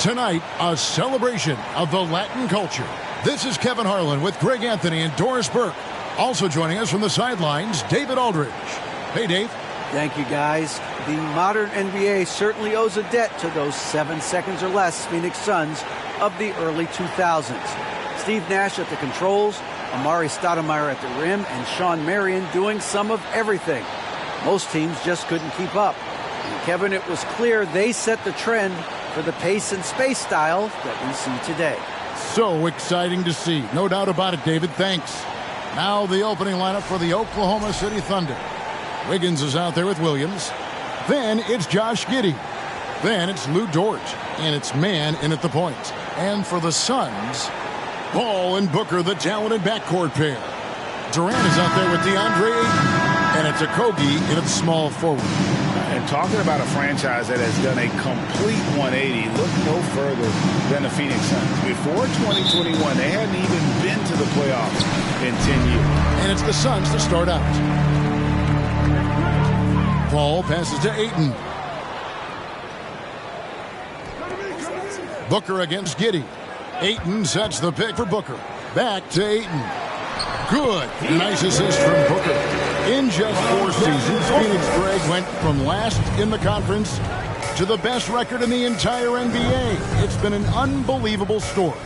Tonight, a celebration of the Latin culture. This is Kevin Harlan with Greg Anthony and Doris Burke. Also joining us from the sidelines, David Aldridge. Hey, Dave. Thank you, guys. The modern NBA certainly owes a debt to those 7 seconds or less Phoenix Suns of the early 2000s. Steve Nash at the controls, Amari Stoudemire at the rim, and Sean Marion doing some of everything. Most teams just couldn't keep up. And Kevin, it was clear they set the trend for the pace and space style that we see today. So exciting to see. No doubt about it, David. Thanks. Now the opening lineup for the Oklahoma City Thunder. Wiggins is out there with Williams. Then it's Josh Giddey. Then it's Lou Dort. And it's man in at the point. And for the Suns, Ball and Booker, the talented backcourt pair. Durant is out there with DeAndre Ayton. And it's Okogie in its small forward. And talking about a franchise that has done a complete 180, look no further than the Phoenix Suns. Before 2021, they hadn't even been to the playoffs in 10 years. And it's the Suns to start out. Ball passes to Ayton. Booker against Giddey. Ayton sets the pick for Booker. Back to Ayton. Good. Nice assist from Booker. In just 4 seasons, Phoenix, Greg, went from last in the conference to the best record in the entire NBA. It's been an unbelievable story.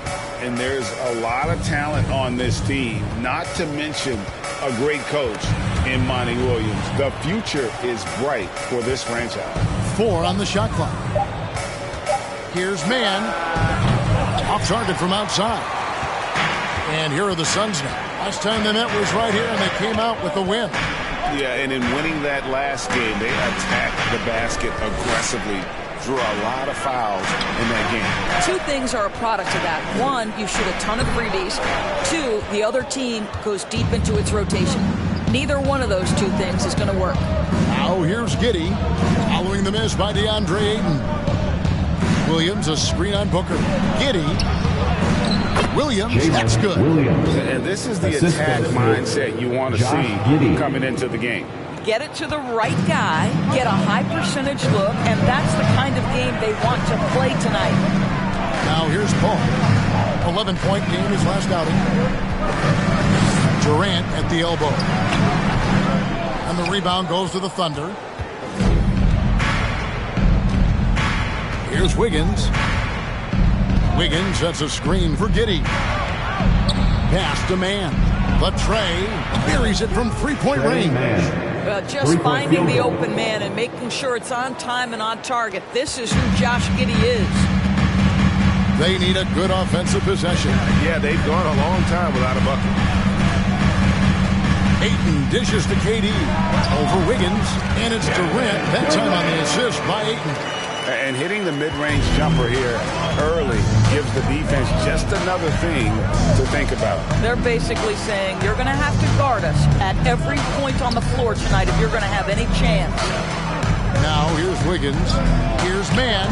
And there's a lot of talent on this team, not to mention a great coach in Monty Williams. The future is bright for this franchise. 4 on the shot clock. Here's man. Off target from outside. And here are the Suns now. Last time they met was right here, and they came out with a win. Yeah, and in winning that last game, they attacked the basket aggressively, drew a lot of fouls in that game. 2 things are a product of that. 1, you shoot a ton of freebies. 2, the other team goes deep into its rotation. Neither one of those 2 things is going to work. Now here's Giddey, following the miss by DeAndre Ayton. Williams, a screen on Booker. Giddey. Williams, that's good. And this is the attack mindset you want to see coming into the game. Get it to the right guy, get a high percentage look, and that's the kind of game they want to play tonight. Now here's Paul. 11-point game his last outing. Durant at the elbow. And the rebound goes to the Thunder. Here's Wiggins. Wiggins sets a screen for Giddey. Pass to man. The tray buries it from 3-point range. Just finding the open man and making sure it's on time and on target. This is who Josh Giddey is. They need a good offensive possession. Yeah, they've gone a long time without a bucket. Ayton dishes to KD. Over Wiggins. And it's Durant. That time on the assist by Ayton. And hitting the mid-range jumper here early gives the defense just another thing to think about. They're basically saying you're going to have to guard us at every point on the floor tonight if you're going to have any chance. Now here's Wiggins. Here's man.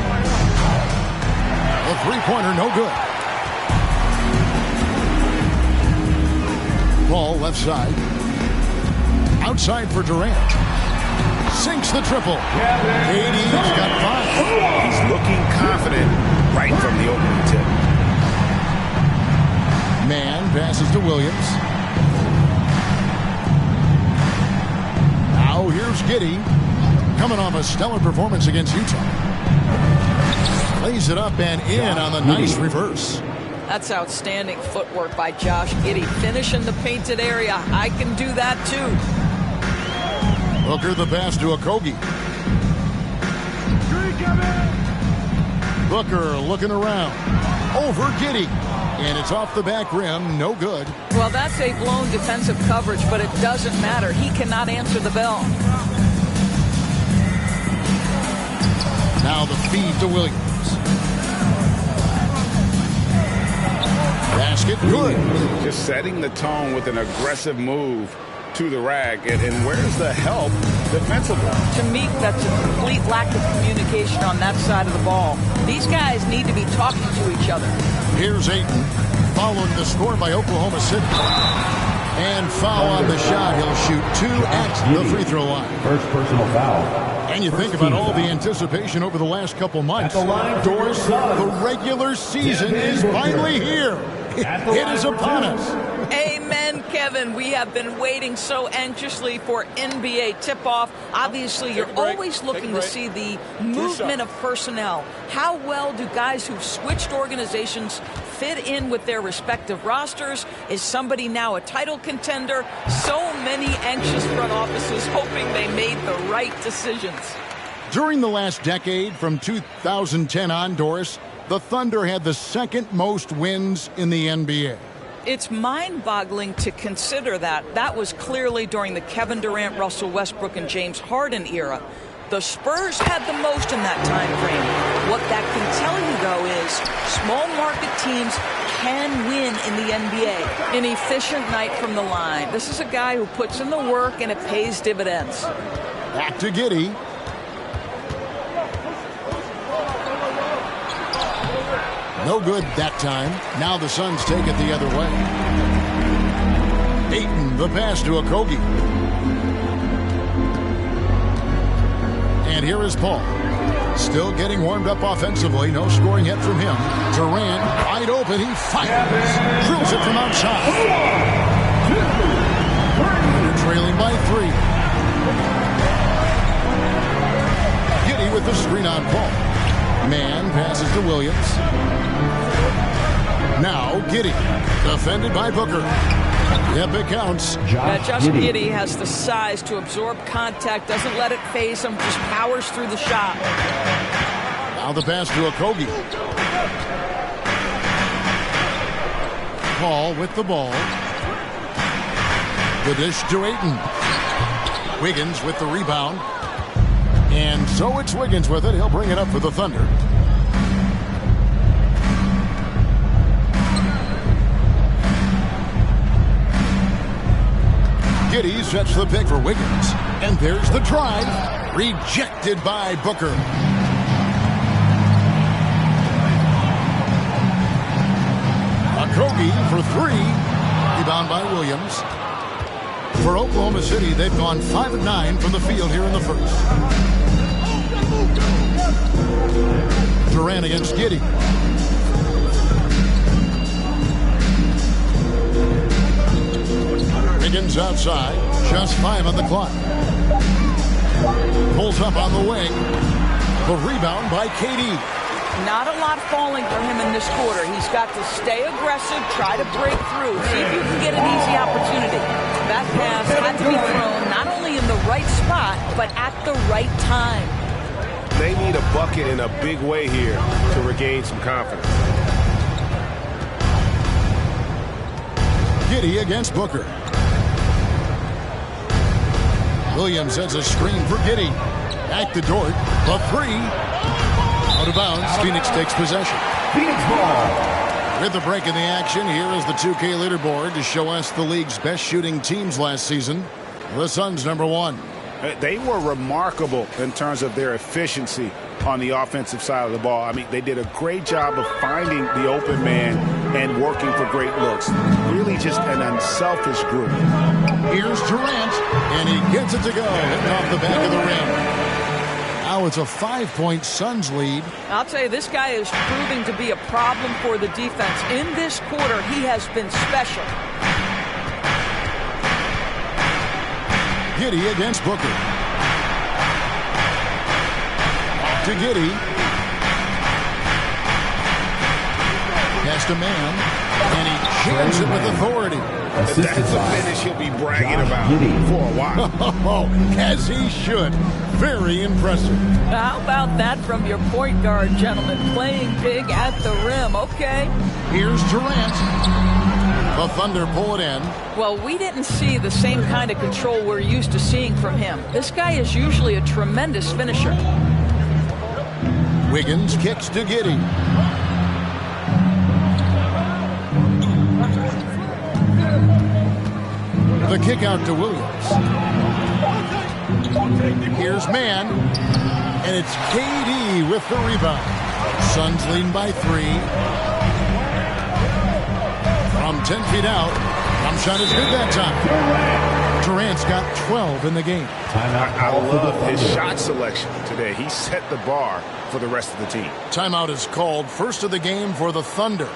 A 3-pointer, no good. Ball left side. Outside for Durant. Sinks the triple. KD's got 5. He's looking confident right from the opening tip. Man passes to Williams. Now here's Giddey. Coming off a stellar performance against Utah. Lays it up and in on the nice reverse. That's outstanding footwork by Josh Giddey. Finishing the painted area. I can do that too. Booker the pass to Okogie. Booker looking around. Over Giddey. And it's off the back rim. No good. Well, that's a blown defensive coverage, but it doesn't matter. He cannot answer the bell. Now the feed to Williams. Basket good. Just setting the tone with an aggressive move to the rack. And where's the help defensively? To me, that's a complete lack of communication on that side of the ball. These guys need to be talking to each other. Here's Ayton, following the score by Oklahoma City. And foul on the shot. He'll shoot 2 at the free throw line. First personal foul. And you think about all the anticipation over the last couple months. Doris, the regular season is finally here. It is upon us. Amen, Kevin. We have been waiting so anxiously for NBA tip-off. Obviously, you're always looking to see the movement of personnel. How well do guys who've switched organizations fit in with their respective rosters? Is somebody now a title contender? So many anxious front offices hoping they made the right decisions. During the last decade, from 2010 on, Doris, the Thunder had the second most wins in the NBA. It's mind-boggling to consider that. That was clearly during the Kevin Durant, Russell Westbrook, and James Harden era. The Spurs had the most in that time frame. What that can tell you, though, is small market teams can win in the NBA. An efficient night from the line. This is a guy who puts in the work, and it pays dividends. Back to Giddey. No good that time. Now the Suns take it the other way. Ayton, the pass to Okogie. And here is Paul. Still getting warmed up offensively. No scoring yet from him. Durant, wide open. He fires. Drills it from outside. They're trailing by 3. Giddey with the screen on Paul. Man passes to Williams. Now Giddey, defended by Booker. Yep, it counts. Josh Giddey has the size to absorb contact, doesn't let it phase him, just powers through the shot. Now the pass to Okogie. Paul with the ball. The dish to Ayton. Wiggins with the rebound. And so it's Wiggins with it. He'll bring it up for the Thunder. Giddey sets the pick for Wiggins. And there's the drive. Rejected by Booker. Okogie for 3. Rebound by Williams. For Oklahoma City, they've gone 5 of 9 from the field here in the first. Durant against Giddey. Wiggins outside. Just 5 on the clock. Pulls up on the wing. The rebound by KD. Not a lot falling for him in this quarter. He's got to stay aggressive, try to break through, see if you can get an easy opportunity. That pass had to be thrown not only in the right spot, but at the right time. They need a bucket in a big way here to regain some confidence. Giddey against Booker. Williams sends a screen for Giddey. Back to Dort. The 3. Out of bounds. Phoenix takes possession. Phoenix ball. With the break in the action, here is the 2K leaderboard to show us the league's best shooting teams last season. The Suns number 1. They were remarkable in terms of their efficiency on the offensive side of the ball. I mean, they did a great job of finding the open man and working for great looks. Really just an unselfish group. Here's Durant, and he gets it to go. Hitting off the back of the rim. Now it's a 5-point Suns lead. I'll tell you, this guy is proving to be a problem for the defense. In this quarter, he has been special. Giddey against Booker. To Giddey. Pass to Man. And he jams it with authority. That's a finish he'll be bragging about for a while. As he should. Very impressive. How about that from your point guard, gentlemen? Playing big at the rim. Okay. Here's Durant. The Thunder pull it in. Well, we didn't see the same kind of control we're used to seeing from him. This guy is usually a tremendous finisher. Wiggins kicks to Giddey. The kick out to Williams. Here's Man. And it's KD with the rebound. Suns leading by 3. From 10 feet out. Jump shot is good that time. Durant's got 12 in the game. I love his shot selection today. He set the bar for the rest of the team. Timeout is called. First of the game for the Thunder.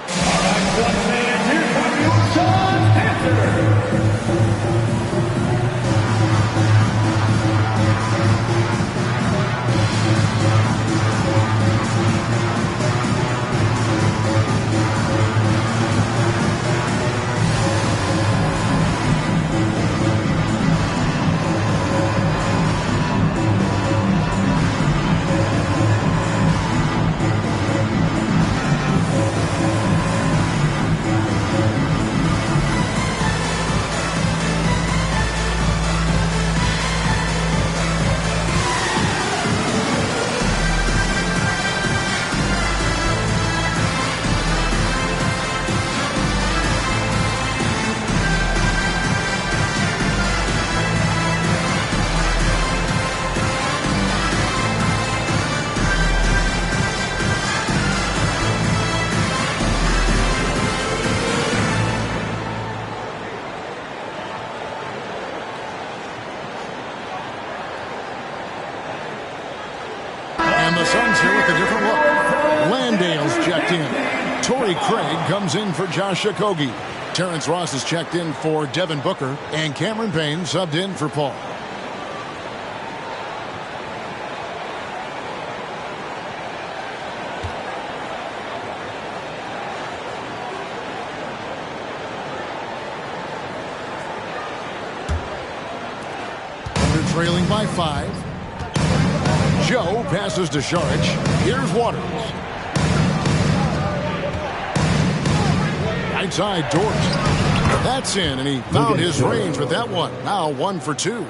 And the Suns here with a different look. Landale's checked in. Torrey Craig comes in for Josh Okogie. Terrence Ross is checked in for Devin Booker. And Cameron Payne subbed in for Paul. They're trailing by 5. Joe passes to Saric. Here's Waters. Right side, Dort. That's in, and he found his range with that one. Now 1 for 2.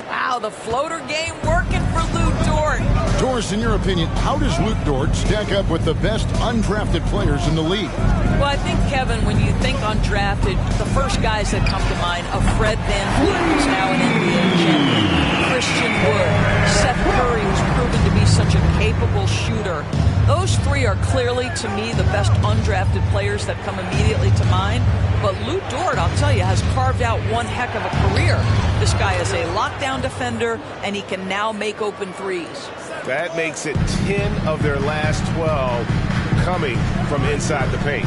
Wow, the floater game working for Lou Dort. Doris, in your opinion, how does Luke Dort stack up with the best undrafted players in the league? Well, I think, Kevin, when you think undrafted, the first guys that come to mind are Fred VanVleet, who's now an NBA champion, Christian Wood, Seth Curry, who's proven to be such a capable shooter. Those three are clearly, to me, the best undrafted players that come immediately to mind. But Lou Dort, I'll tell you, has carved out one heck of a career. This guy is a lockdown defender, and he can now make open threes. That makes it 10 of their last 12 coming from inside the paint.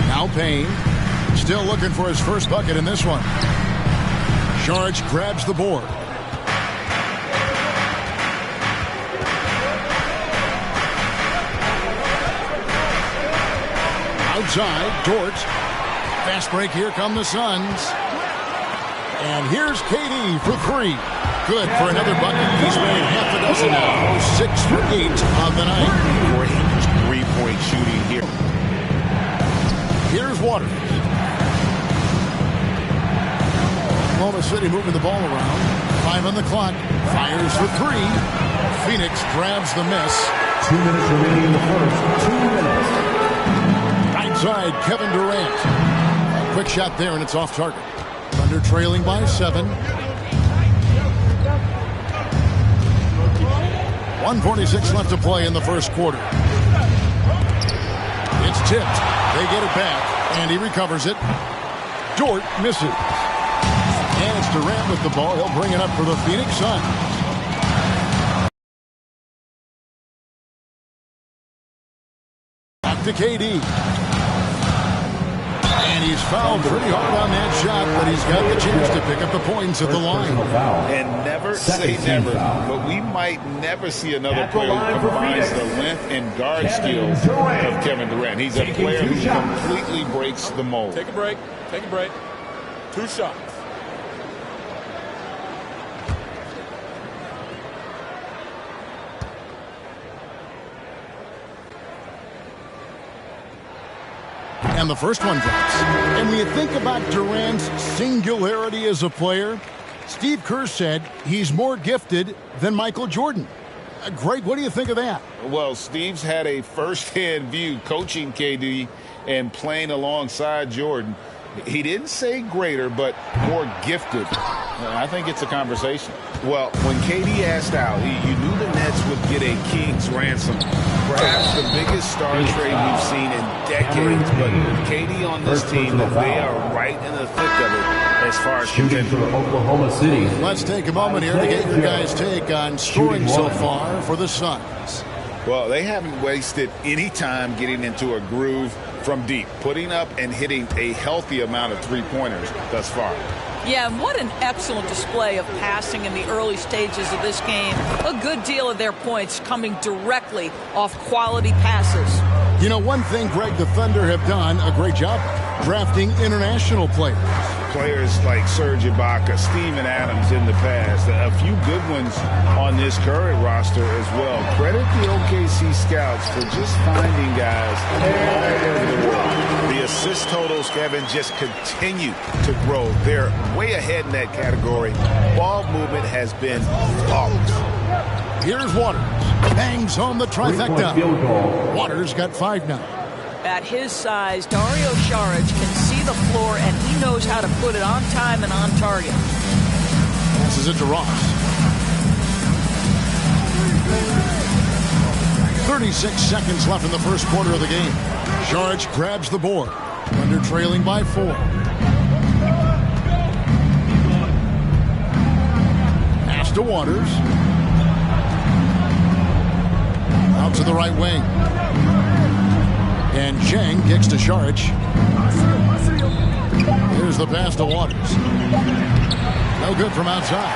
Now Payne, still looking for his first bucket in this one. Saric grabs the board. Outside, Dort. Fast break, here come the Suns. And here's KD for 3. Good for another bucket. He's made half a dozen now. 6 for 8 on the night. Great three-point shooting here. Here's Waters. Oklahoma City moving the ball around. 5 on the clock. Fires for 3. Phoenix grabs the miss. 2 minutes remaining in the first. 2 minutes. Right side, Kevin Durant. A quick shot there, and it's off target. Thunder trailing by 7. 1:46 left to play in the first quarter. It's tipped. They get it back, and he recovers it. Dort misses. And it's Durant with the ball. He'll bring it up for the Phoenix Suns. Back to KD. And he's fouled pretty hard on that shot, but he's got the chance to pick up the points at the line. And never say never, but we might never see another player who combines the length and guard skills of Kevin Durant. He's a player who completely breaks the mold. Take a break. Take a break. 2 shots. And the first one drops. And when you think about Durant's singularity as a player, Steve Kerr said he's more gifted than Michael Jordan. Greg, what do you think of that? Well, Steve's had a first-hand view coaching KD and playing alongside Jordan. He didn't say greater, but more gifted. I think it's a conversation. Well, when KD asked out, you knew the Nets defense would get a king's ransom. Perhaps the biggest star trade we've seen in decades. But with KD on this team, they are right in the thick of it as far as shooting for Oklahoma City. Let's take a moment here to get your guys' take on scoring so far for the Suns. Well, they haven't wasted any time getting into a groove from deep, putting up and hitting a healthy amount of three-pointers thus far. Yeah, and what an excellent display of passing in the early stages of this game. A good deal of their points coming directly off quality passes. You know, one thing, Greg, the Thunder have done a great job drafting international players. Players like Serge Ibaka, Steven Adams in the past, a few good ones on this current roster as well. Credit the OKC scouts for just finding guys all over the world. The assist totals, Kevin, just continue to grow. They're way ahead in that category. Ball movement has been flawless. Here's Waters. Bangs home the trifecta. Waters got 5 now. At his size, Dario Saric can see the floor, and he knows how to put it on time and on target. Passes it to Ross. 36 seconds left in the first quarter of the game. Saric grabs the board. Thunder trailing by 4. Pass to Waters. Out to the right wing. And Cheng kicks to Saric. Here's the pass to Waters. No good from outside.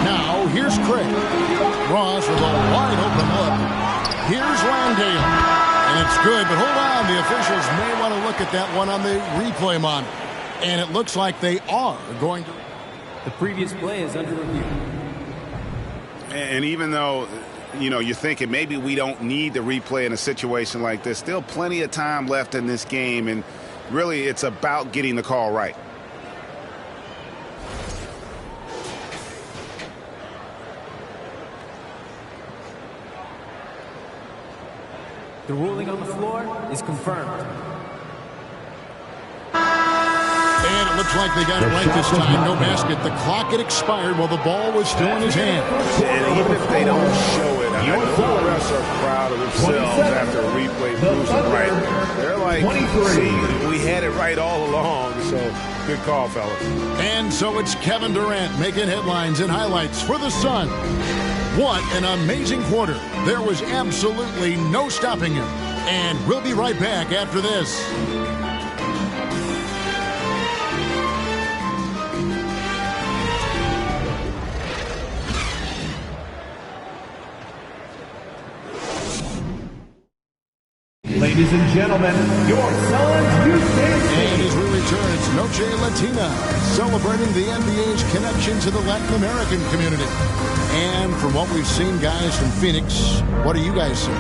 Now here's Craig. Ross with a wide open look. Here's Landale. And it's good, but hold on. The officials may want to look at that one on the replay monitor. And it looks like they are going to. The previous play is under review. And even though, you know, you're thinking maybe we don't need the replay in a situation like this, still plenty of time left in this game, and really it's about getting the call right. The ruling on the floor is confirmed. And it looks like they got it right this time. No basket. The clock had expired while the ball was still in his hand. And even if they don't show it, I know the refs are proud of themselves after a replay proves it right. They're like, see, we had it right all along. So, good call, fellas. And so it's Kevin Durant making headlines and highlights for the Suns. What an amazing quarter. There was absolutely no stopping him. And we'll be right back after this. Ladies and gentlemen, your Suns Houston. And as we return, it's Noche Latina, celebrating the NBA's connection to the Latin American community. And from what we've seen, guys, from Phoenix, what are you guys seeing?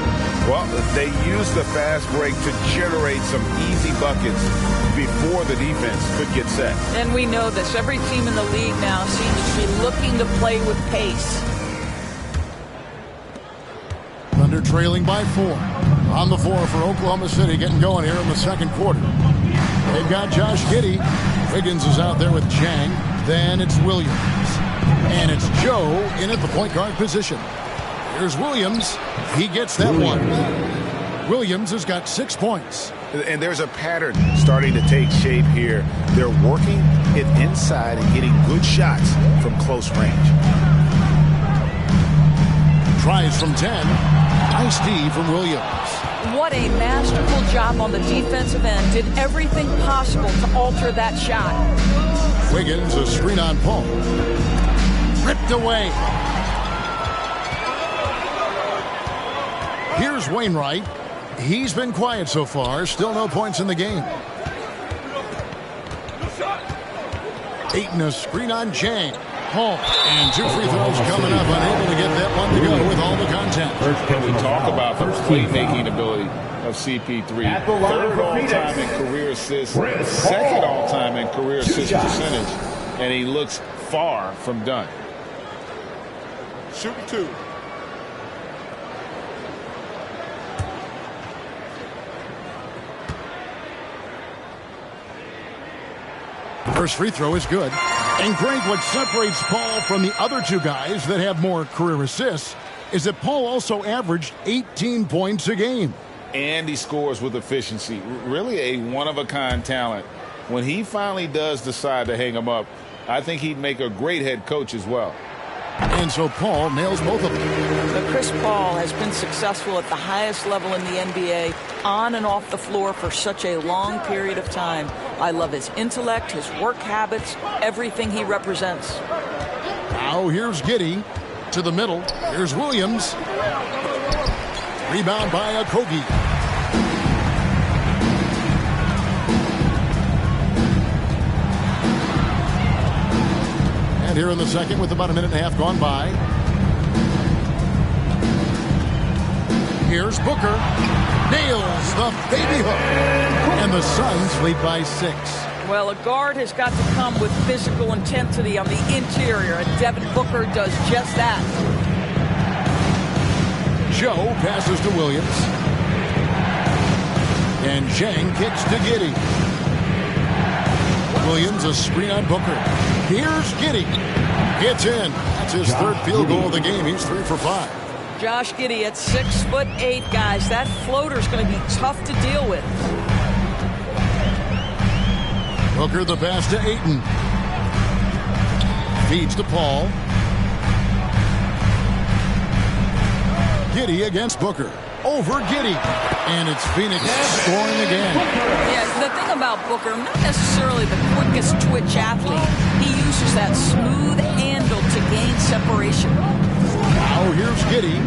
Well, they use the fast break to generate some easy buckets before the defense could get set. And we know this. Every team in the league now seems to be looking to play with pace. Thunder trailing by 4. On the floor for Oklahoma City, getting going here in the second quarter. They've got Josh Giddey. Wiggins is out there with Chang. Then it's Williams. And it's Joe in at the point guard position. Here's Williams. He gets that one. Williams has got 6 points. And there's a pattern starting to take shape here. They're working it inside and getting good shots from close range. Tries from 10. Nice D from Williams. What a masterful job on the defensive end. Did everything possible to alter that shot. Wiggins, a screen on Paul. Ripped away. Here's Wainwright. He's been quiet so far. Still no points in the game. Ayton, a screen on Chang. Home. And 2 free throws coming up. Unable to get that one to go with all the contact. We talk about the playmaking ability of CP3. Third all-time in career assists. Second all-time in career assist percentage. And he looks far from done. Shooting 2. First free throw is good. And Greg, what separates Paul from the other two guys that have more career assists is that Paul also averaged 18 points a game. And he scores with efficiency. Really a one-of-a-kind talent. When he finally does decide to hang him up, I think he'd make a great head coach as well. And so Paul nails both of them. But Chris Paul has been successful at the highest level in the NBA, on and off the floor for such a long period of time. I love his intellect, his work habits, everything he represents. Now here's Giddey to the middle. Here's Williams. Rebound by Okogie. And here in the second with about a minute and a half gone by. Here's Booker. Nails the baby hook. And the Suns lead by 6. Well, a guard has got to come with physical intensity on the interior, and Devin Booker does just that. Joe passes to Williams. And Zhang kicks to Giddey. Williams a screen on Booker. Here's Giddey. Gets in. That's his third field goal of the game. He's 3 for 5. Josh Giddey at 6'8", guys. That floater's going to be tough to deal with. Booker the pass to Ayton. Feeds to Paul. Giddey against Booker. Over Giddey. And it's Phoenix scoring again. Yeah, the thing about Booker, not necessarily the quickest twitch athlete. He uses that smooth handle to gain separation. Now here's Giddey.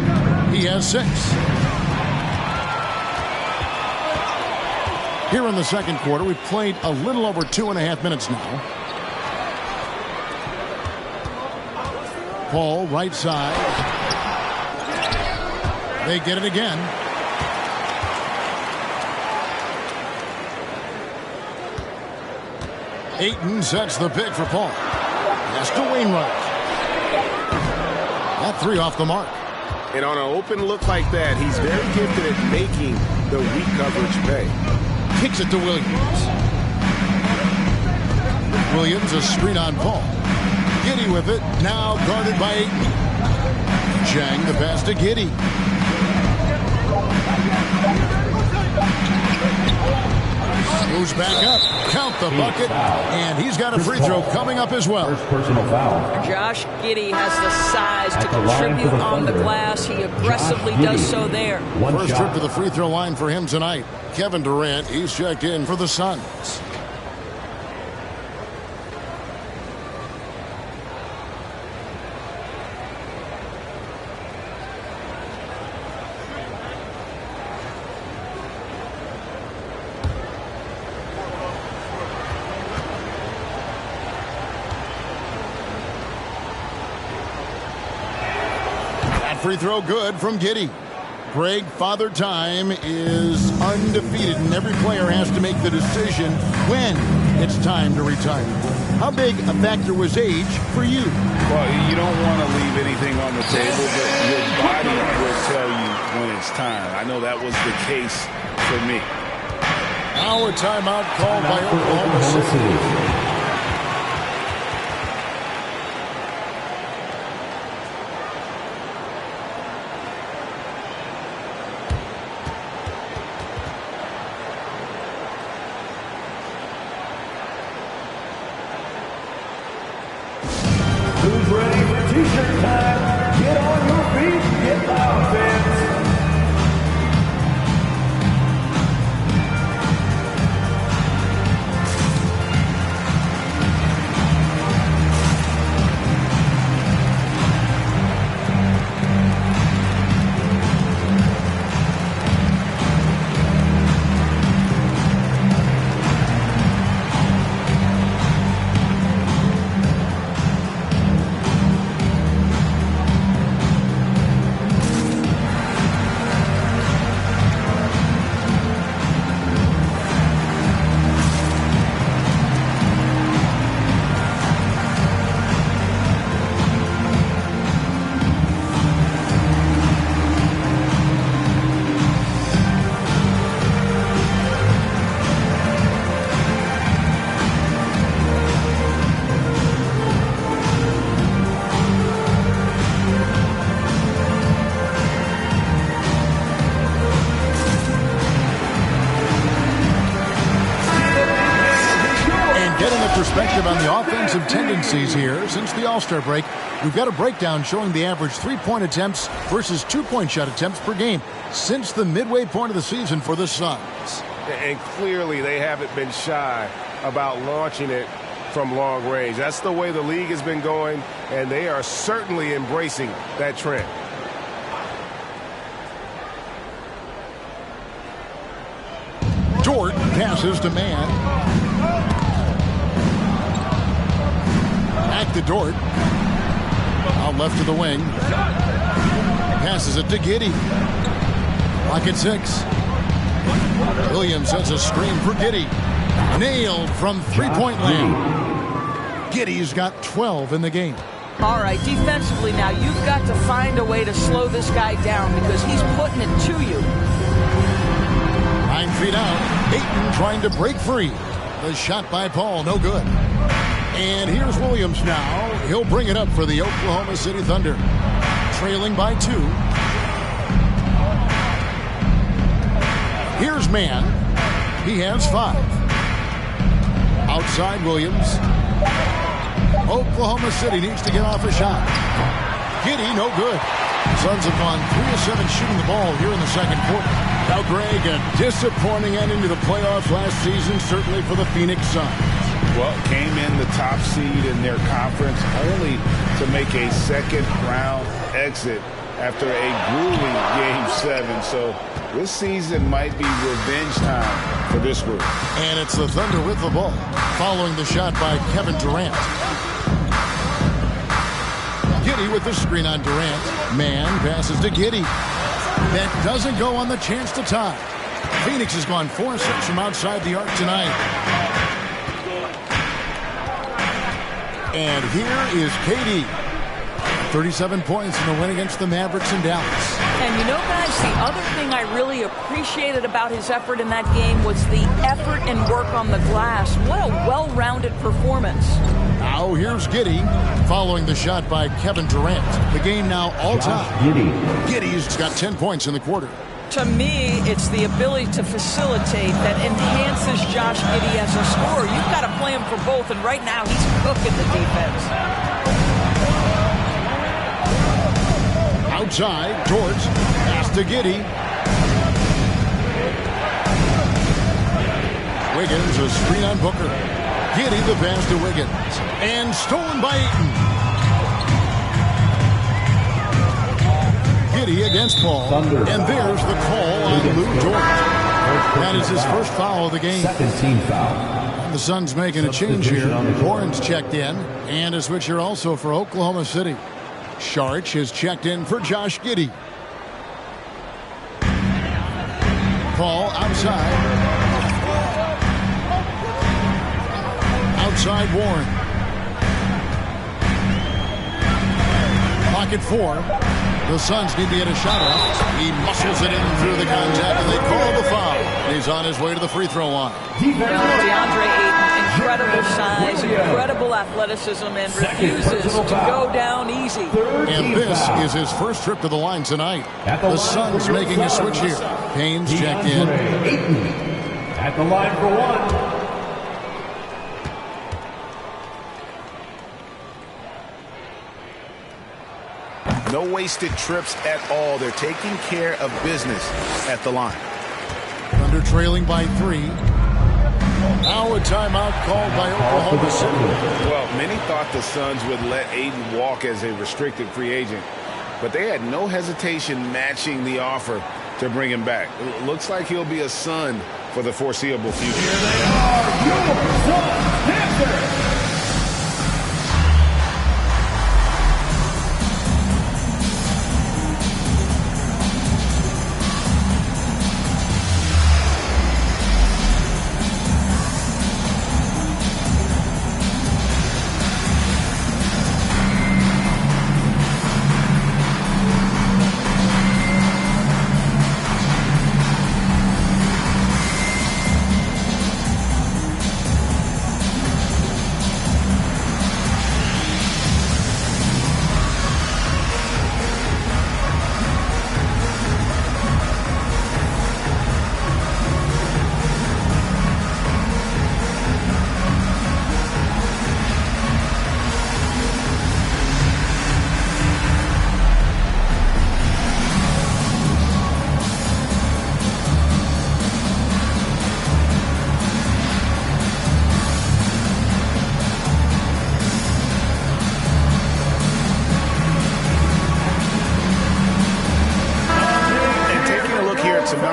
He has 6. Here in the second quarter, we've played a little over 2.5 minutes now. Paul, right side. They get it again. Ayton sets the pick for Paul. That's to Wainwright. That 3 off the mark. And on an open look like that, he's very gifted at making the weak coverage pay. Kicks it to Williams. Williams a screen on Paul. Giddey with it. Now guarded by Ayton. Zhang the pass to Giddey. Moves back up. Count the bucket. And he's got a free throw coming up as well. First personal foul. Josh Giddey has the size to contribute on the glass. He aggressively does so there. First trip to the free throw line for him tonight. Kevin Durant, he's checked in for the Suns. Free throw good from Giddey. Greg, Father Time is undefeated, and every player has to make the decision when it's time to retire. How big a factor was age for you? Well, you don't want to leave anything on the table, but your body will tell you when it's time. I know that was the case for me. Now a timeout called by Oklahoma City. Who's ready for t-shirt time? Get on your feet, get loud, fans. perspective on the offensive tendencies here since the All-Star break. We've got a breakdown showing the average three-point attempts versus two-point shot attempts per game since the midway point of the season for the Suns. And clearly they haven't been shy about launching it from long range. That's the way the league has been going, and they are certainly embracing that trend. Dort passes to Mann. Back to Dort. Out left to the wing. Passes it to Giddey. Clock at 6. Williams sets a screen for Giddey. Nailed from three-point land. Giddey's got 12 in the game. All right, defensively now, you've got to find a way to slow this guy down because he's putting it to you. 9 feet out. Ayton trying to break free. The shot by Paul, no good. And here's Williams now. He'll bring it up for the Oklahoma City Thunder. Trailing by 2. Here's Mann. He has 5. Outside Williams. Oklahoma City needs to get off a shot. Giddey, no good. Suns have gone 3 of 7 shooting the ball here in the second quarter. Now, Greg, a disappointing ending to the playoffs last season, certainly for the Phoenix Suns. Well, came in the top seed in their conference only to make a second-round exit after a grueling Game 7. So this season might be revenge time for this group. And it's the Thunder with the ball, following the shot by Kevin Durant. Giddey with the screen on Durant. Mann passes to Giddey. That doesn't go on the chance to tie. Phoenix has gone 4 of 6 from outside the arc tonight. And here is KD. 37 points in the win against the Mavericks in Dallas. And you know, guys, the other thing I really appreciated about his effort in that game was the effort and work on the glass. What a well-rounded performance. Now here's Giddey, following the shot by Kevin Durant. The game now all-time. Giddey's got 10 points in the quarter. To me, it's the ability to facilitate that enhances Josh Giddey as a scorer. You've got to play him for both, and right now he's cooking the defense. Outside, Dort, pass to Giddey. Wiggins, a screen on Booker. Giddey, the pass to Wiggins. And stolen by Ayton. Giddey against Paul. And there's the call on Lou Dort. That is his first foul of the game. Second team foul. The Suns making a change here. Horns checked in. And a switch here also for Oklahoma City. Sharch has checked in for Josh Giddey. Paul outside. Outside Warren. Pocket 4. The Suns need to get a shot off. He muscles it in through the contact, and they call the foul. He's on his way to the free throw line. DeAndre Ayton, incredible size, incredible athleticism, and refuses to go down easy. And this is his first trip to the line tonight. The Suns making a switch here. Haynes checked in. At the line for 1. No wasted trips at all. They're taking care of business at the line. Thunder trailing by 3. Now a timeout called by Oklahoma City. Well, many thought the Suns would let Ayton walk as a restricted free agent, but they had no hesitation matching the offer to bring him back. It looks like he'll be a Sun for the foreseeable future. Here they are, your Suns Panthers.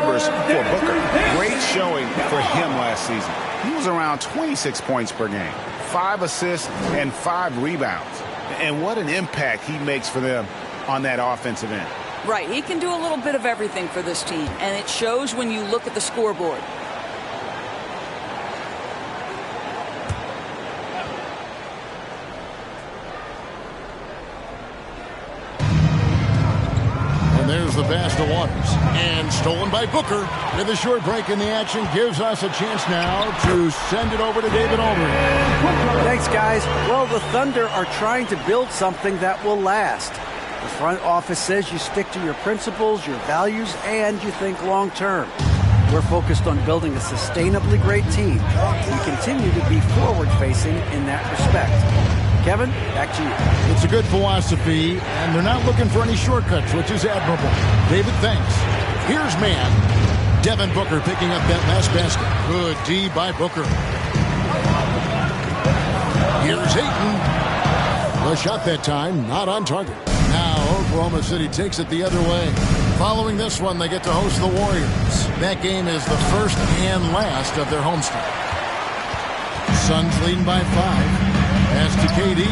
numbers for Booker. Great showing for him last season. He was around 26 points per game, 5 assists, and 5 rebounds. And what an impact he makes for them on that offensive end. Right, he can do a little bit of everything for this team, and it shows when you look at the scoreboard. There's the pass to Waters. And stolen by Booker. With a short break in the action gives us a chance now to send it over to David Aldridge. Thanks, guys. Well, the Thunder are trying to build something that will last. The front office says you stick to your principles, your values, and you think long term. We're focused on building a sustainably great team. We continue to be forward-facing in that respect. Kevin, back to you. It's a good philosophy, and they're not looking for any shortcuts, which is admirable. David, thanks. Here's man. Devin Booker picking up that last basket. Good D by Booker. Here's Ayton. The shot that time, not on target. Now Oklahoma City takes it the other way. Following this one, they get to host the Warriors. That game is the first and last of their homestand. Suns leading by 5. Pass to KD.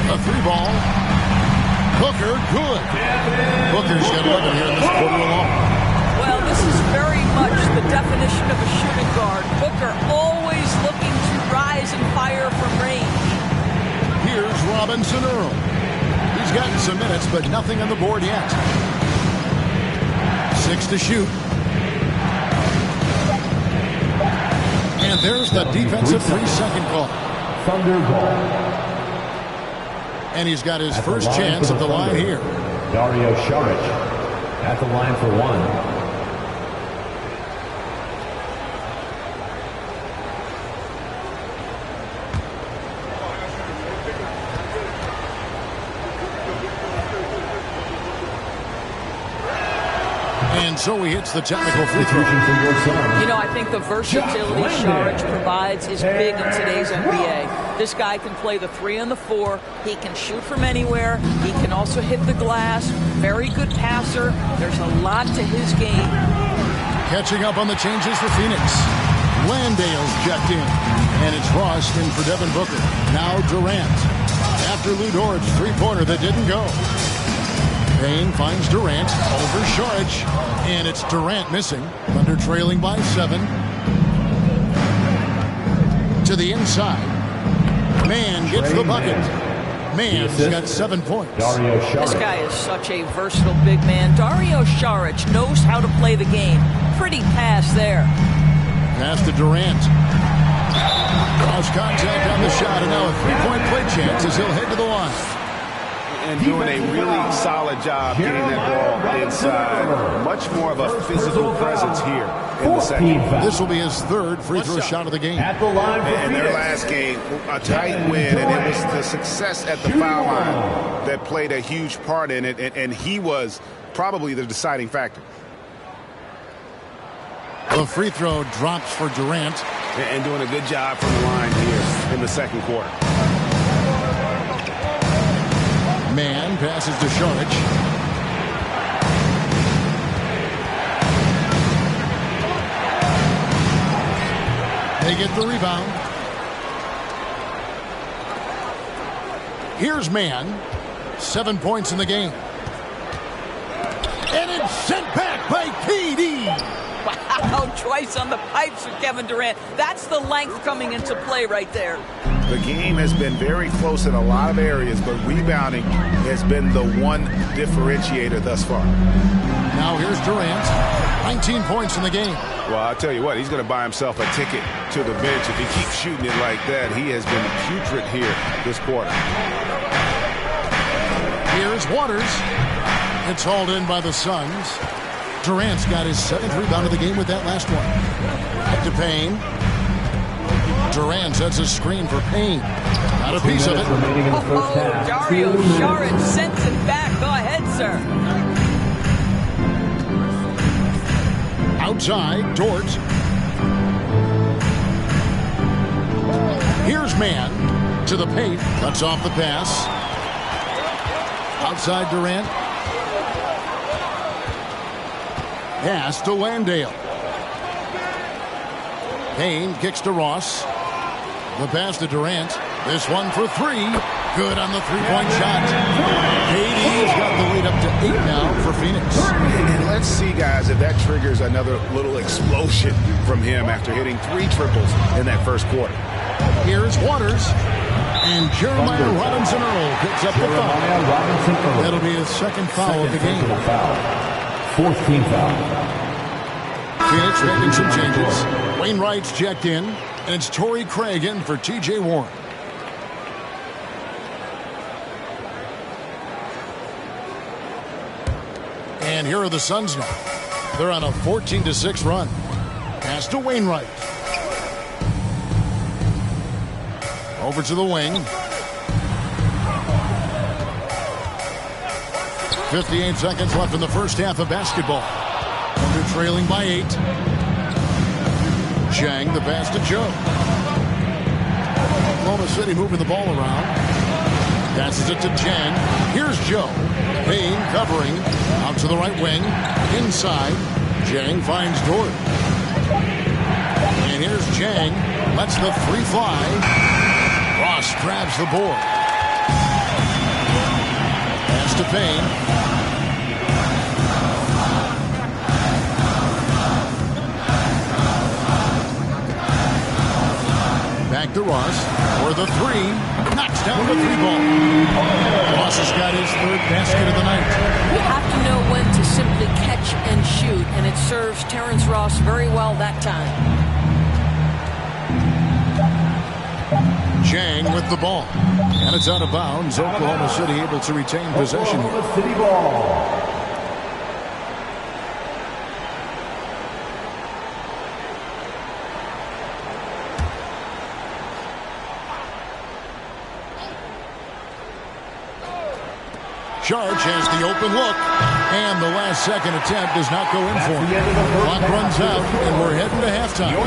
A 3-ball. Booker, good. Booker's got 11 here in this quarter alone. Well, this is very much the definition of a shooting guard. Booker always looking to rise and fire from range. Here's Robinson Earl. He's gotten some minutes, but nothing on the board yet. 6 to shoot. And there's the defensive 3-second call. Thunder ball. And he's got his first chance at the line here. Dario Saric at the line for 1. And so he hits the technical free throw. You know, I think the versatility Saric provides is big in today's NBA. This guy can play the 3 and the 4. He can shoot from anywhere. He can also hit the glass. Very good passer. There's a lot to his game. Catching up on the changes for Phoenix. Landale's checked in. And it's Ross in for Devin Booker. Now Durant. After Lou Dort's 3-pointer that didn't go. Payne finds Durant over Saric, and it's Durant missing. Thunder trailing by 7. To the inside. Man gets the bucket. Man's got 7 points. This guy is such a versatile big man. Dario Saric knows how to play the game. Pretty pass there. Pass to Durant. Cross contact on the shot, and now a 3-point play chance as he'll head to the line. And doing a really solid job getting that ball inside. Much more of a physical presence here in the second. This will be his 3rd free throw shot of the game. At the line for and their last game, a tight win, and it was the success at the foul line that played a huge part in it, and he was probably the deciding factor. The free throw drops for Durant. And doing a good job from the line here in the second quarter. Man passes to Saric. They get the rebound. Here's Man. 7 points in the game. And it's sent back by KD. Wow, twice on the pipes for Kevin Durant. That's the length coming into play right there. The game has been very close in a lot of areas, but rebounding has been the one differentiator thus far. Now here's Durant. 19 points in the game. Well, I'll tell you what, he's going to buy himself a ticket to the bench. If he keeps shooting it like that, he has been putrid here this quarter. Here's Waters. It's hauled in by the Suns. Durant's got his 7th rebound of the game with that last one. Up to Payne. Durant sets a screen for Payne. Not a piece of it. Oh, Dario Saric sends it back. Go ahead, sir. Outside, Dort. Here's Man to the paint. Cuts off the pass. Outside Durant. Pass to Landale. Payne kicks to Ross. The pass to Durant. This one for three. Good on the three-point shot. KD's got the lead up to 8 now for Phoenix. And let's see, guys, if that triggers another little explosion from him after hitting 3 triples in that first quarter. Here's Waters. And Jeremiah Robinson Earl picks up the foul. That'll be his second foul of the game. 4th team foul. Phoenix making some changes. Wainwright's checked in. And it's Torrey Craig in for T.J. Warren. And here are the Suns now. They're on a 14-6 run. Pass to Wainwright. Over to the wing. 58 seconds left in the first half of basketball. And they're trailing by 8. Chang, the pass to Joe. Oklahoma City moving the ball around. Passes it to Chang. Here's Joe. Payne covering. Out to the right wing. Inside. Chang finds Dort. And here's Chang. Lets the three fly. Ross grabs the board. Pass to Payne. Back to Ross for the three. Knocks down the three ball. Ross has got his 3rd basket of the night. You have to know when to simply catch and shoot, and it serves Terrence Ross very well that time. Chang with the ball. And it's out of bounds. Oklahoma City able to retain possession here. Oklahoma City ball. Charge has the open look, and the last second attempt does not go in for him. Clock runs out, and we're heading to halftime.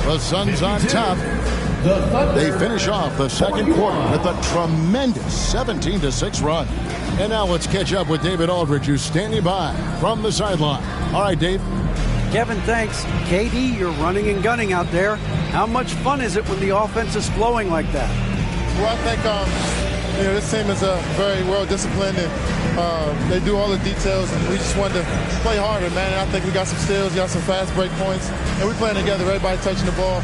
The Suns on top. They finish off the second quarter with a tremendous 17-6 run. And now let's catch up with David Aldridge, who's standing by from the sideline. All right, Dave. Kevin, thanks. KD, you're running and gunning out there. How much fun is it when the offense is flowing like that? Well, I think this team is very well disciplined, and they do all the details, and we just wanted to play harder, man. And I think we got some steals, got some fast break points, and we playing together, everybody touching the ball.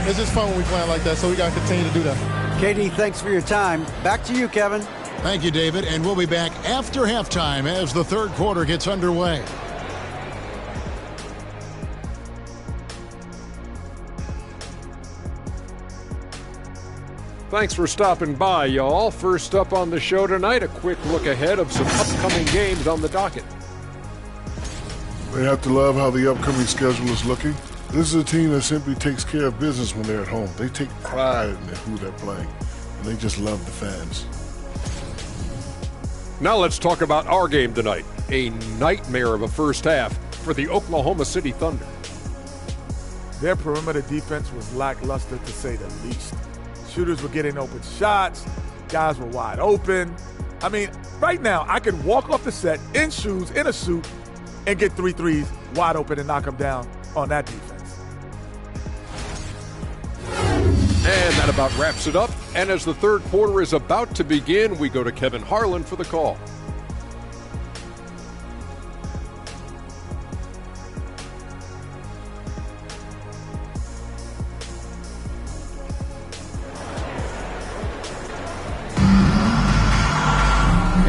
It's just fun when we playing like that, so we got to continue to do that. KD, thanks for your time. Back to you, Kevin. Thank you, David, and we'll be back after halftime as the third quarter gets underway. Thanks for stopping by, y'all. First up on the show tonight, a quick look ahead of some upcoming games on the docket. They have to love how the upcoming schedule is looking. This is a team that simply takes care of business when they're at home. They take pride in who they're playing, and they just love the fans. Now let's talk about our game tonight. A nightmare of a first half for the Oklahoma City Thunder. Their perimeter defense was lackluster, to say the least. Shooters were getting open shots. Guys were wide open. I mean, right now, I could walk off the set in shoes, in a suit, and get 3 threes wide open and knock them down on that defense. And that about wraps it up. And as the third quarter is about to begin, we go to Kevin Harlan for the call.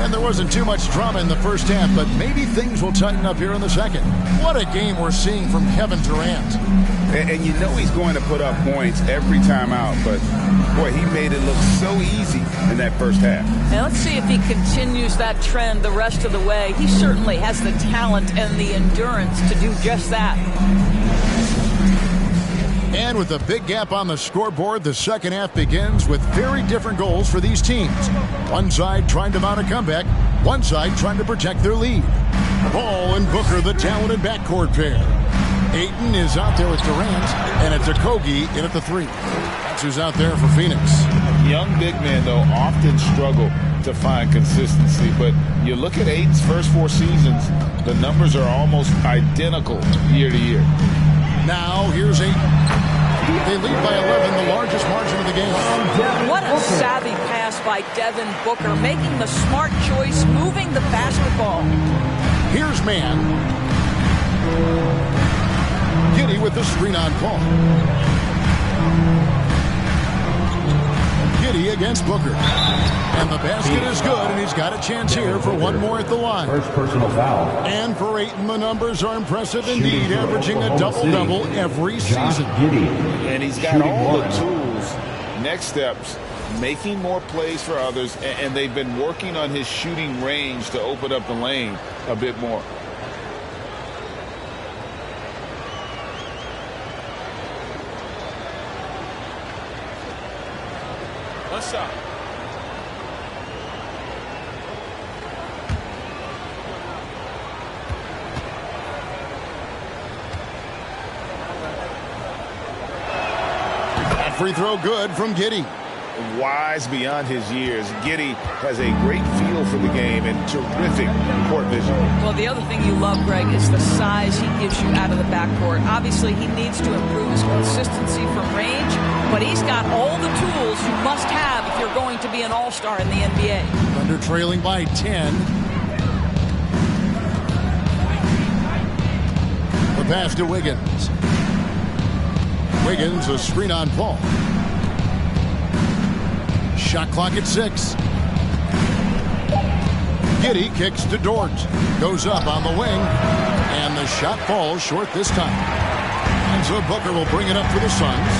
There wasn't too much drama in the first half, but maybe things will tighten up here in the second. What a game we're seeing from Kevin Durant. And you know he's going to put up points every time out, but boy, he made it look so easy in that first half. And let's see if he continues that trend the rest of the way. He certainly has the talent and the endurance to do just that. And with a big gap on the scoreboard, the second half begins with very different goals for these teams. One side trying to mount a comeback, one side trying to protect their lead. Ball and Booker, the talented backcourt pair. Ayton is out there with Durant, and it's Okogie in at the 3. That's who's out there for Phoenix. Young big men, though, often struggle to find consistency, but you look at Ayton's first 4 seasons, The numbers are almost identical year to year. Now here's a... They lead by 11, the largest margin of the game. What a savvy pass by Devin Booker, making the smart choice, moving the basketball. Here's man. Giddey with the screen on Paul. Giddey against Booker. And the basket is good, and he's got a chance here for one more at the line. First personal foul. And for Ayton, the numbers are impressive indeed, averaging a double-double every season. And he's got all the tools. Next steps, making more plays for others, and they've been working on his shooting range to open up the lane a bit more. What's up? That free throw good from Giddey. Wise beyond his years, Giddey has a great feel for the game and terrific court vision. Well, the other thing you love, Greg, is the size he gives you out of the backcourt. Obviously, he needs to improve his consistency from range, but he's got all the tools you must have if you're going to be an all-star in the NBA. Thunder trailing by 10. The pass to Wiggins. Wiggins, a screen on Paul. Shot clock at 6. Giddey kicks to Dort. Goes up on the wing. And the shot falls short this time. And so Booker will bring it up for the Suns.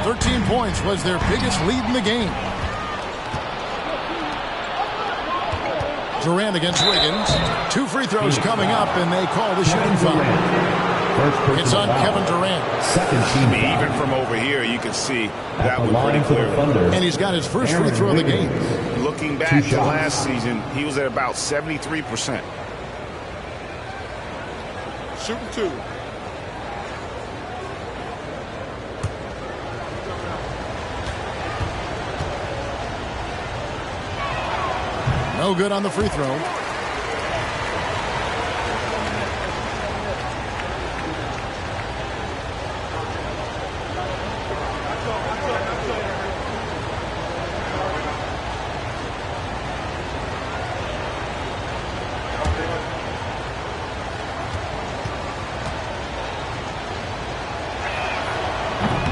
13 points was their biggest lead in the game. Durant against Wiggins. 2 free throws coming up, and they call the shooting foul. It's on Kevin Durant. Even from over here, you can see that one pretty clearly. And he's got his first free throw of the game. Looking back to last season, he was at about 73%. Shooting 2. No good on the free throw.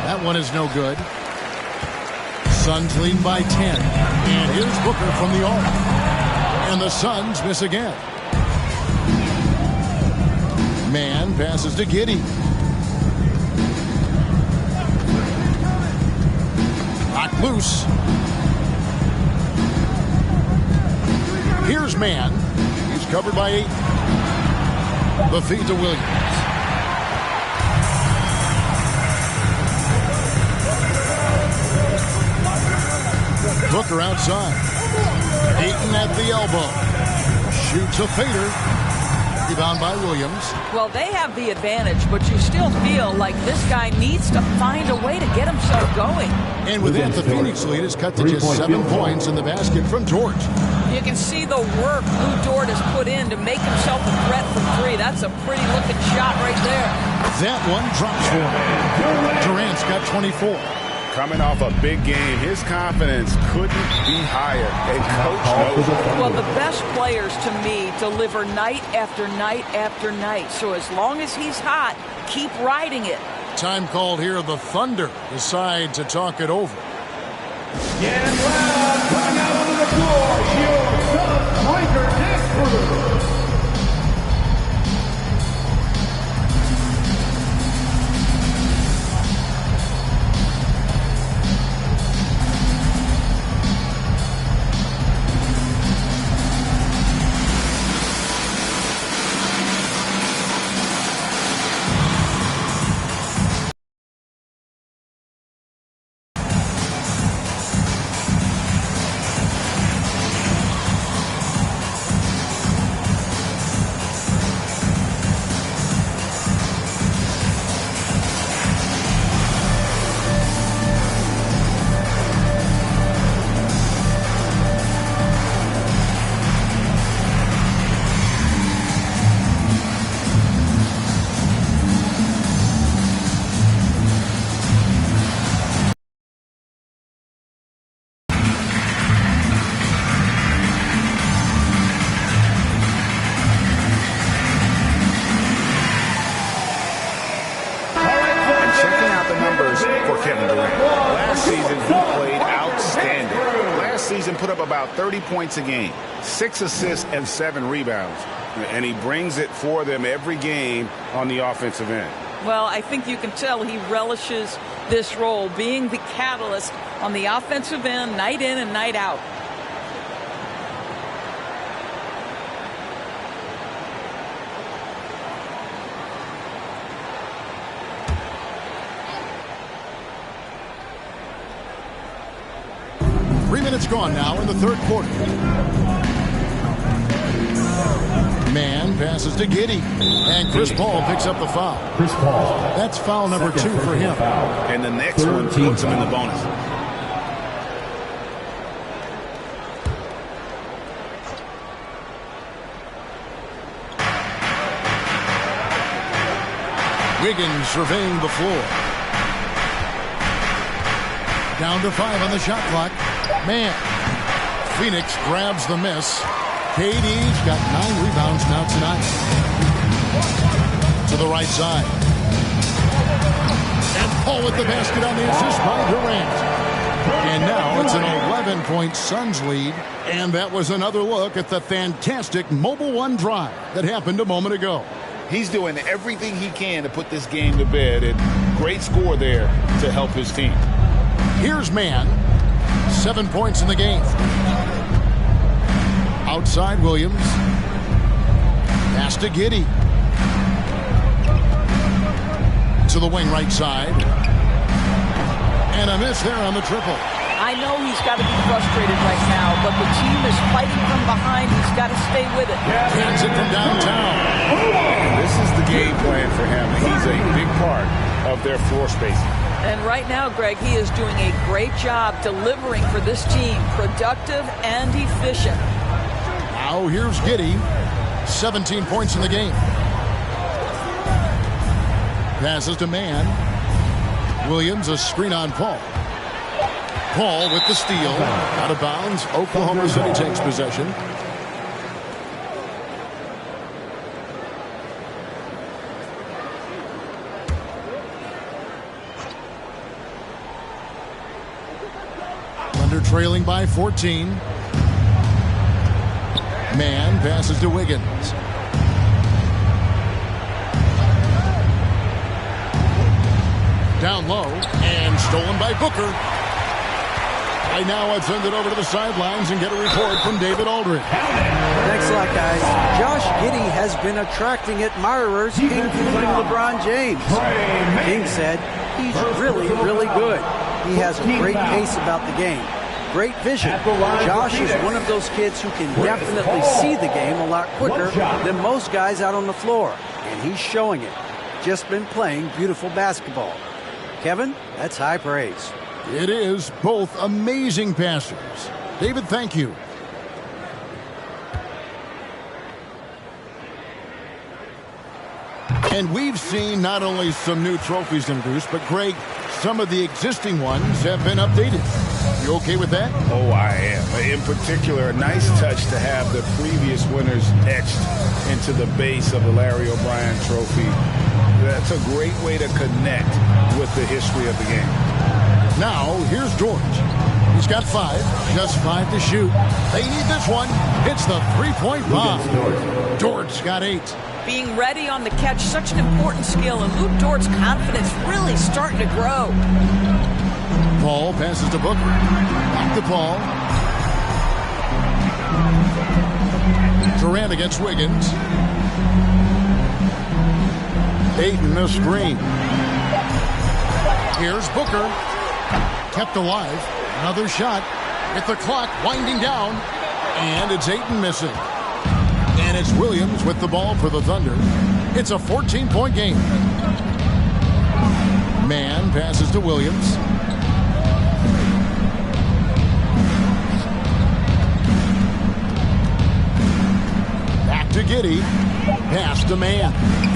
That one is no good. Suns lead by 10. And here's Booker from the arc. And the Suns miss again. Man passes to Giddey. Knocked loose. Here's Man. He's covered by 8. The feed to Williams. Booker outside. Ayton at the elbow. Shoots a fader. Rebound by Williams. Well, they have the advantage, but you still feel like this guy needs to find a way to get himself going. And with that, the Phoenix lead is cut to just 7 points in the basket from Dort. You can see the work Lou Dort has put in to make himself a threat from 3. That's a pretty looking shot right there. That one drops for him. Durant's got 24. Coming off a big game, his confidence couldn't be higher. And coach knows it. Well, the best players, to me, deliver night after night after night. So as long as he's hot, keep riding it. Time called here. The Thunder decide to talk it over. Getting loud, coming out onto the floor, your Suns striker, Nick Cruz. about 30 points a game, 6 assists and 7 rebounds. And he brings it for them every game on the offensive end. Well, I think you can tell he relishes this role, being the catalyst on the offensive end, night in and night out. Minutes gone now in the third quarter. Man passes to Giddey, and Chris Paul picks up the foul. Chris Paul. That's foul number 2 for him. And the next one puts him in the bonus. Wiggins surveying the floor. Down to 5 on the shot clock. Man, Phoenix grabs the miss. KD's got 9 rebounds now tonight. To the right side. And Paul with the basket on the assist by Durant. And now it's an 11-point Suns lead. And that was another look at the fantastic Mobile One drive that happened a moment ago. He's doing everything he can to put this game to bed. And great score there to help his team. Here's Man. 7 points in the game. Outside Williams. Pass to Giddey. To the wing right side. And a miss there on the triple. I know he's got to be frustrated right now, but the team is fighting from behind. He's got to stay with it. Gets it from downtown. And this is the game plan for him. He's a big part of their floor spacing. And right now, Greg, he is doing a great job delivering for this team. Productive and efficient. Now here's Giddey. 17 points in the game. Passes to Man. Williams, a screen on Paul. Paul with the steal. Out of bounds. Oklahoma City takes possession. Thunder trailing by 14. Man passes to Wiggins. Down low and stolen by Booker. I now I'd send it over to the sidelines and get a report from David Aldridge. Thanks a lot, guys. Josh Giddey has been attracting admirers, including LeBron James. King said he's really, really good. He has a great pace about the game. Great vision. Josh is one of those kids who can definitely see the game a lot quicker than most guys out on the floor. And he's showing it. Just been playing beautiful basketball. Kevin, that's high praise. It is. Both amazing passers. David, thank you. And we've seen not only some new trophies introduced, but Greg, some of the existing ones have been updated. You okay with that? Oh, I am. In particular, a nice touch to have the previous winners etched into the base of the Larry O'Brien trophy. That's a great way to connect with the history of the game. Now, here's George. He's got 5, just 5 to shoot. They need this one. It's the three-point bomb. George got 8. Being ready on the catch, such an important skill, and Luke Dort's confidence really starting to grow. Paul passes to Booker. Back to Paul. Durant against Wiggins. Ayton the screen. Here's Booker. Kept alive. Another shot. With the clock winding down. And it's Ayton missing. And it's Williams with the ball for the Thunder. It's a 14-point game. Man passes to Williams. Back to Giddey. Pass to Man.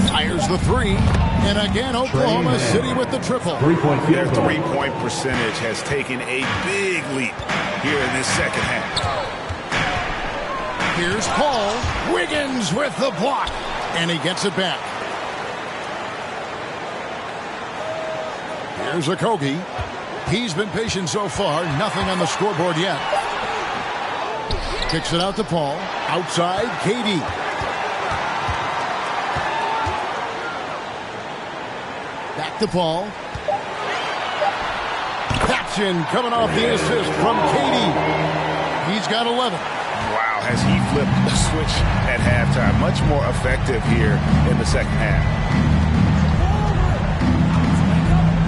Fires the 3. And again, Oklahoma City with the triple. Their three-point percentage has taken a big leap here in this second half. Here's Paul. Wiggins with the block. And he gets it back. Here's Okogie. He's been patient so far. Nothing on the scoreboard yet. Kicks it out to Paul. Outside, KD. Back to Paul. Caption coming off the assist from KD. He's got 11. Wow, has he flipped the switch at halftime? Much more effective here in the second half.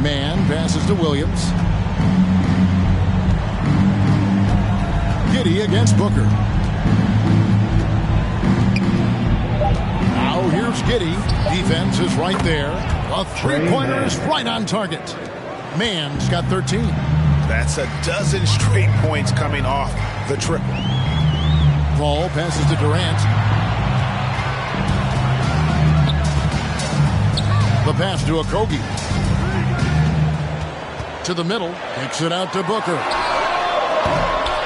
Man passes to Williams. Giddey against Booker. Now here's Giddey. Defense is right there. A three-pointer is right on target. Man's got 13. That's a dozen straight points coming off the triple. Paul passes to Durant. The pass to Okogie. To the middle. Kicks it out to Booker.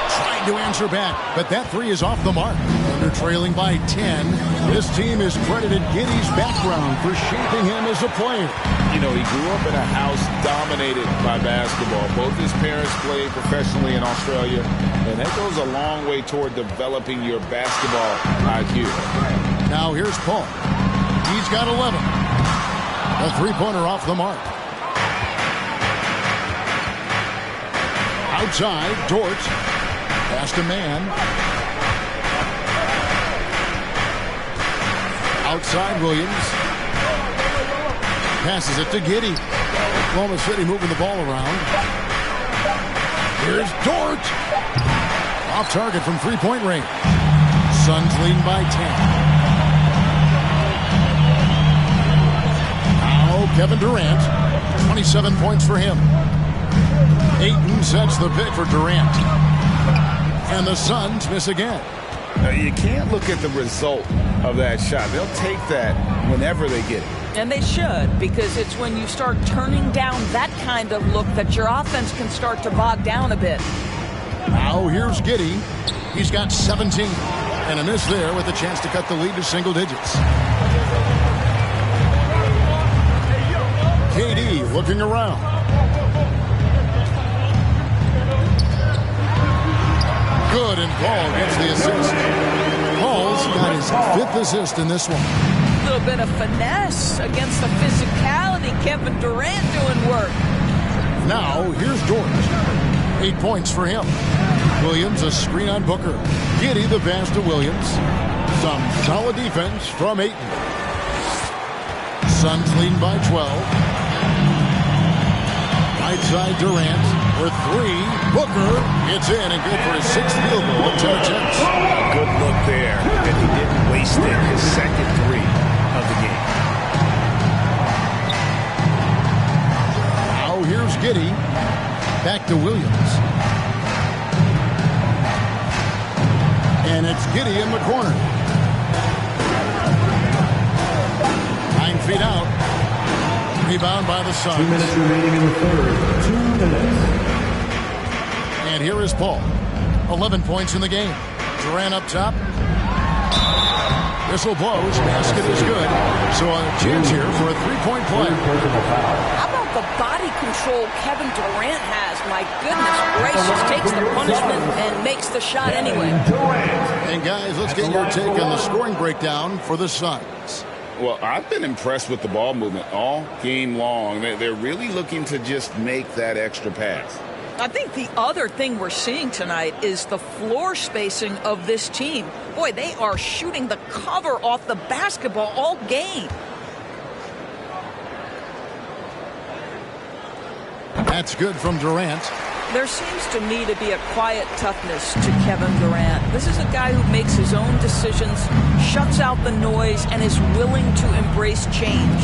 Trying to answer back, but that three is off the mark. Under trailing by 10. This team is credited Giddey's background for shaping him as a player. You know, he grew up in a house dominated by basketball. Both his parents played professionally in Australia, and that goes a long way toward developing your basketball IQ. Now here's Paul. He's got 11. A three-pointer off the mark. Outside, Dort. Pass to Man. Outside, Williams. Passes it to Giddey. Oklahoma City moving the ball around. Here's Dort. Off target from three-point range. Suns leading by 10. Now Kevin Durant. 27 points for him. Ayton sets the pick for Durant. And the Suns miss again. Now, you can't look at the result of that shot. They'll take that whenever they get it. And they should, because it's when you start turning down that kind of look that your offense can start to bog down a bit. Now here's Giddey. He's got 17. And a miss there with a chance to cut the lead to single digits. KD looking around. Good, and Paul gets the assist. Paul's got his 5th assist in this one. A little bit of finesse against the physicality. Kevin Durant doing work. Now, here's Dort. 8 points for him. Williams, a screen on Booker. Giddey, the pass to Williams. Some solid defense from Ayton. Suns leading by 12. Right side Durant for 3. Booker gets in and good for his 6th field goal. 10 attempts. A good look there, and he didn't waste it. His second 3 of the game. Now here's Giddey. Back to Williams. And it's Giddey in the corner. 9 feet out. Rebound by the Suns. 2 minutes remaining in the third. 2 minutes. And here is Paul. 11 points in the game. Durant up top. Whistle blows. Basket is good. So a chance here for a three-point play. How about the body control Kevin Durant has? My goodness gracious. Takes the punishment and makes the shot anyway. And guys, let's get your take on the scoring breakdown for the Suns. Well, I've been impressed with the ball movement all game long. They're really looking to just make that extra pass. I think the other thing we're seeing tonight is the floor spacing of this team. Boy, they are shooting the cover off the basketball all game. That's good from Durant. There seems to me to be a quiet toughness to Kevin Durant. This is a guy who makes his own decisions, shuts out the noise, and is willing to embrace change.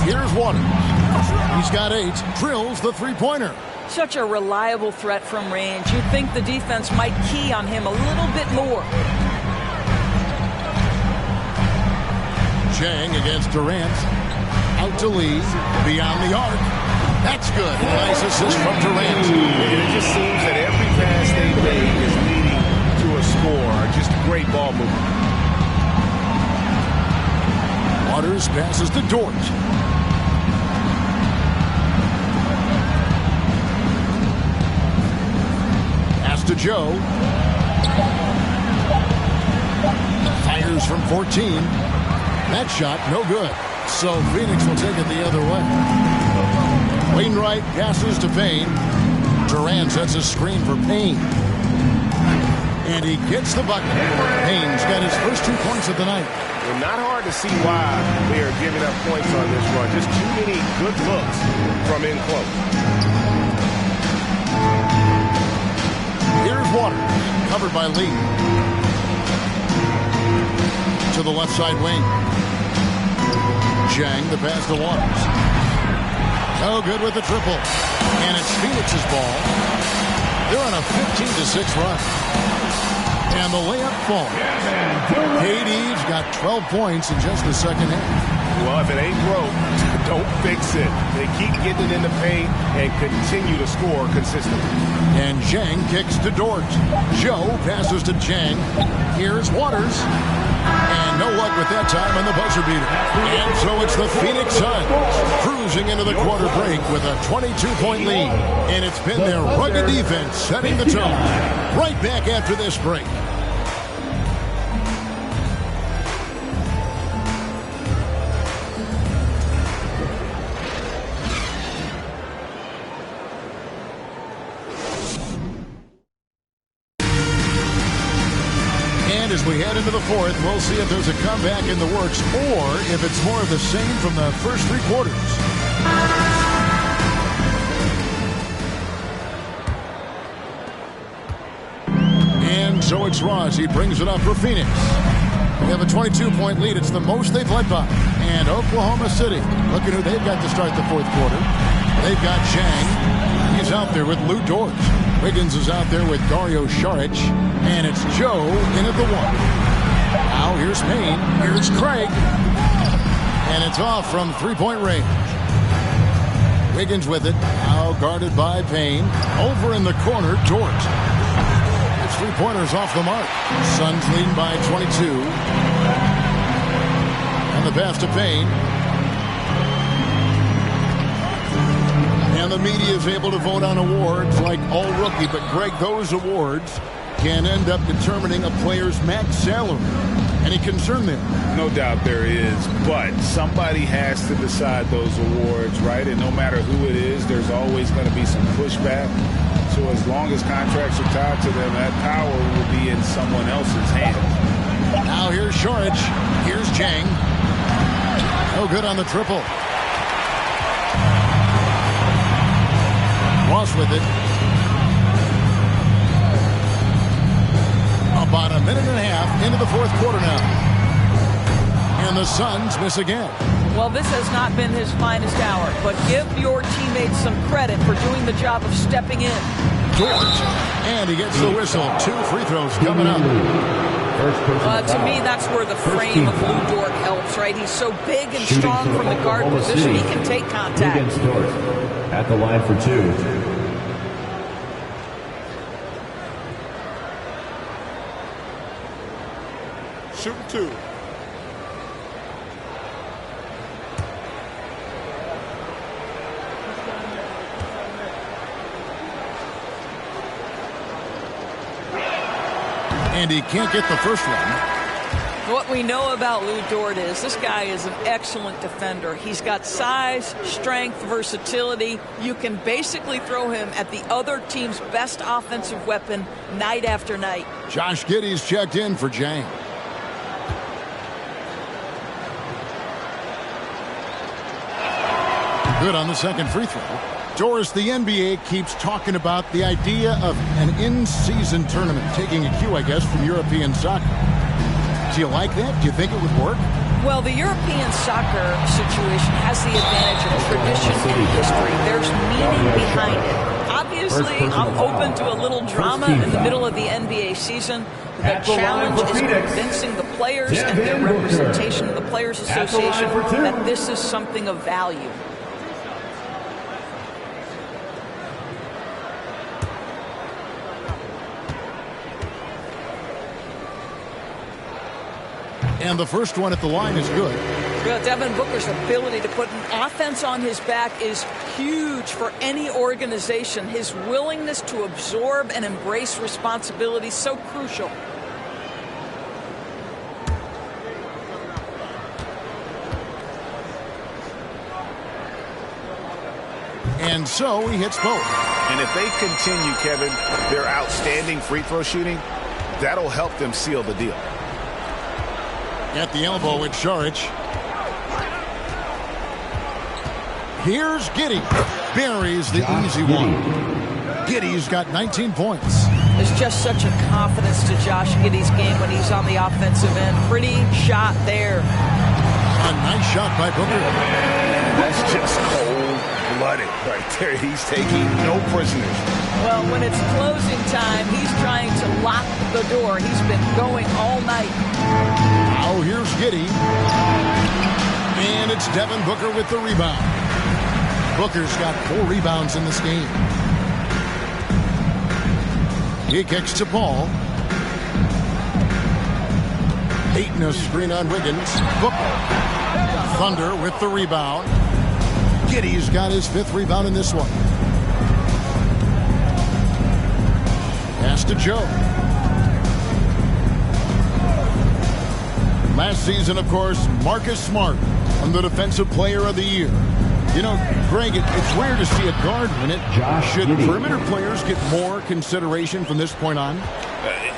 Here's Waters. He's got 8. Drills the three-pointer. Such a reliable threat from range. You'd think the defense might key on him a little bit more. Chang against Durant. Out to Lee. Beyond the arc. That's good. Nice assist from Durant. It just seems that every pass they made is leading to a score. Just great ball movement. Waters passes to Dort. Pass to Joe. Wiggins from 14. That shot, no good. So Phoenix will take it the other way. Wainwright passes to Payne. Durant sets a screen for Payne. And he gets the bucket. Payne's got his first 2 points of the night. Well, not hard to see why they are giving up points on this run. Just too many good looks from in close. Here's Waters, covered by Lee. To the left side wing. Zhang, the pass to Waters. No good with the triple. And it's Phoenix's ball. They're on a 15-6 run. And the layup falls. KD's got 12 points in just the second half. Well, if it ain't broke, don't fix it. They keep getting it in the paint and continue to score consistently. And Zhang kicks to Dort. Joe passes to Zhang. Here's Waters. And no luck with that time on the buzzer beater. And so it's the Phoenix Suns cruising into the quarter break with a 22-point lead. And it's been their rugged defense setting the tone. Right back after this break. As we head into the fourth, we'll see if there's a comeback in the works or if it's more of the same from the first 3 quarters. And so it's Ross. He brings it up for Phoenix. They have a 22-point lead. It's the most they've led by. And Oklahoma City, look at who they've got to start the fourth quarter. They've got Zhang. He's out there with Lou Dort. Wiggins is out there with Dario Saric. And it's Joe in at the 1. Now here's Payne. Here's Craig. And it's off from 3-point range. Wiggins with it. Now guarded by Payne. Over in the corner, Dort. It's 3-pointers off the mark. Suns leading by 22. And the pass to Payne. And the media is able to vote on awards like All Rookie. But, Greg, those awards can end up determining a player's max salary. Any concern there? No doubt there is, but somebody has to decide those awards, right? And no matter who it is, there's always going to be some pushback. So as long as contracts are tied to them, that power will be in someone else's hands. Now here's Saric. Here's Zhang. No good on the triple. Ross with it. About a minute and a half into the fourth quarter now. And the Suns miss again. Well, this has not been his finest hour, but give your teammates some credit for doing the job of stepping in. Dort. And he gets the whistle. 2 free throws coming up. To me, that's where the frame of Lou Dort helps, right? He's so big and strong from the guard position, he can take contact. At the line for 2. Shooting 2. And he can't get the first one. What we know about Lou Dort is this guy is an excellent defender. He's got size, strength, versatility. You can basically throw him at the other team's best offensive weapon night after night. Josh Giddey's checked in for Zhang. Good on the second free throw. Doris, the NBA keeps talking about the idea of an in-season tournament, taking a cue, I guess, from European soccer. Do you like that? Do you think it would work? Well, the European soccer situation has the advantage of tradition and history. There's meaning behind it. Obviously, I'm open to a little drama in the middle of the NBA season. The challenge is convincing the players and their representation of the Players Association that this is something of value. And the first one at the line is good. Well, Devin Booker's ability to put an offense on his back is huge for any organization. His willingness to absorb and embrace responsibility is so crucial. And so he hits both. And if they continue, Kevin, their outstanding free throw shooting, that'll help them seal the deal. At the elbow with Saric. Here's Giddey. Buries the easy one. Giddey's got 19 points. There's just such a confidence to Josh Giddey's game when he's on the offensive end. Pretty shot there. A nice shot by Booker. That's just cold-blooded right there. He's taking no prisoners. Well, when it's closing time, he's trying to lock the door. He's been going all night. Now here's Giddey. And it's Devin Booker with the rebound. Booker's got 4 rebounds in this game. He kicks to Paul. Ayton a screen on Wiggins. Booker. Thunder with the rebound. Giddey's got his 5th rebound in this one. Pass to Joe. Last season, of course, Marcus Smart won the Defensive Player of the Year. You know, Greg, it's rare to see a guard win it. Should perimeter players get more consideration from this point on?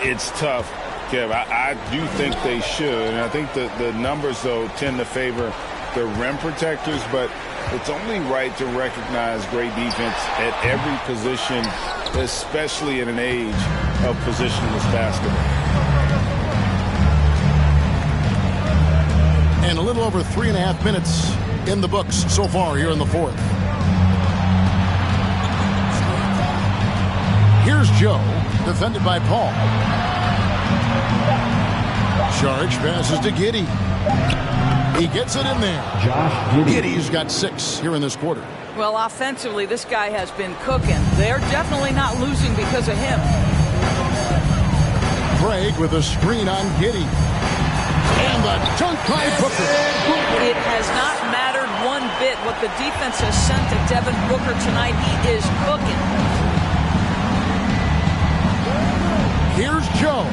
It's tough, Kev. I do think they should. And I think the numbers, though, tend to favor the rim protectors. But it's only right to recognize great defense at every position, especially in an age of positionless basketball. And a little over 3.5 minutes in the books so far here in the 4th. Here's Joe, defended by Paul. Saric passes to Giddey. He gets it in there. Giddey's got 6 here in this quarter. Well, offensively, this guy has been cooking. They're definitely not losing because of him. Craig with a screen on Giddey. And the dunk by Booker. It has not mattered one bit what the defense has sent to Devin Booker tonight. He is cooking. Here's Joe.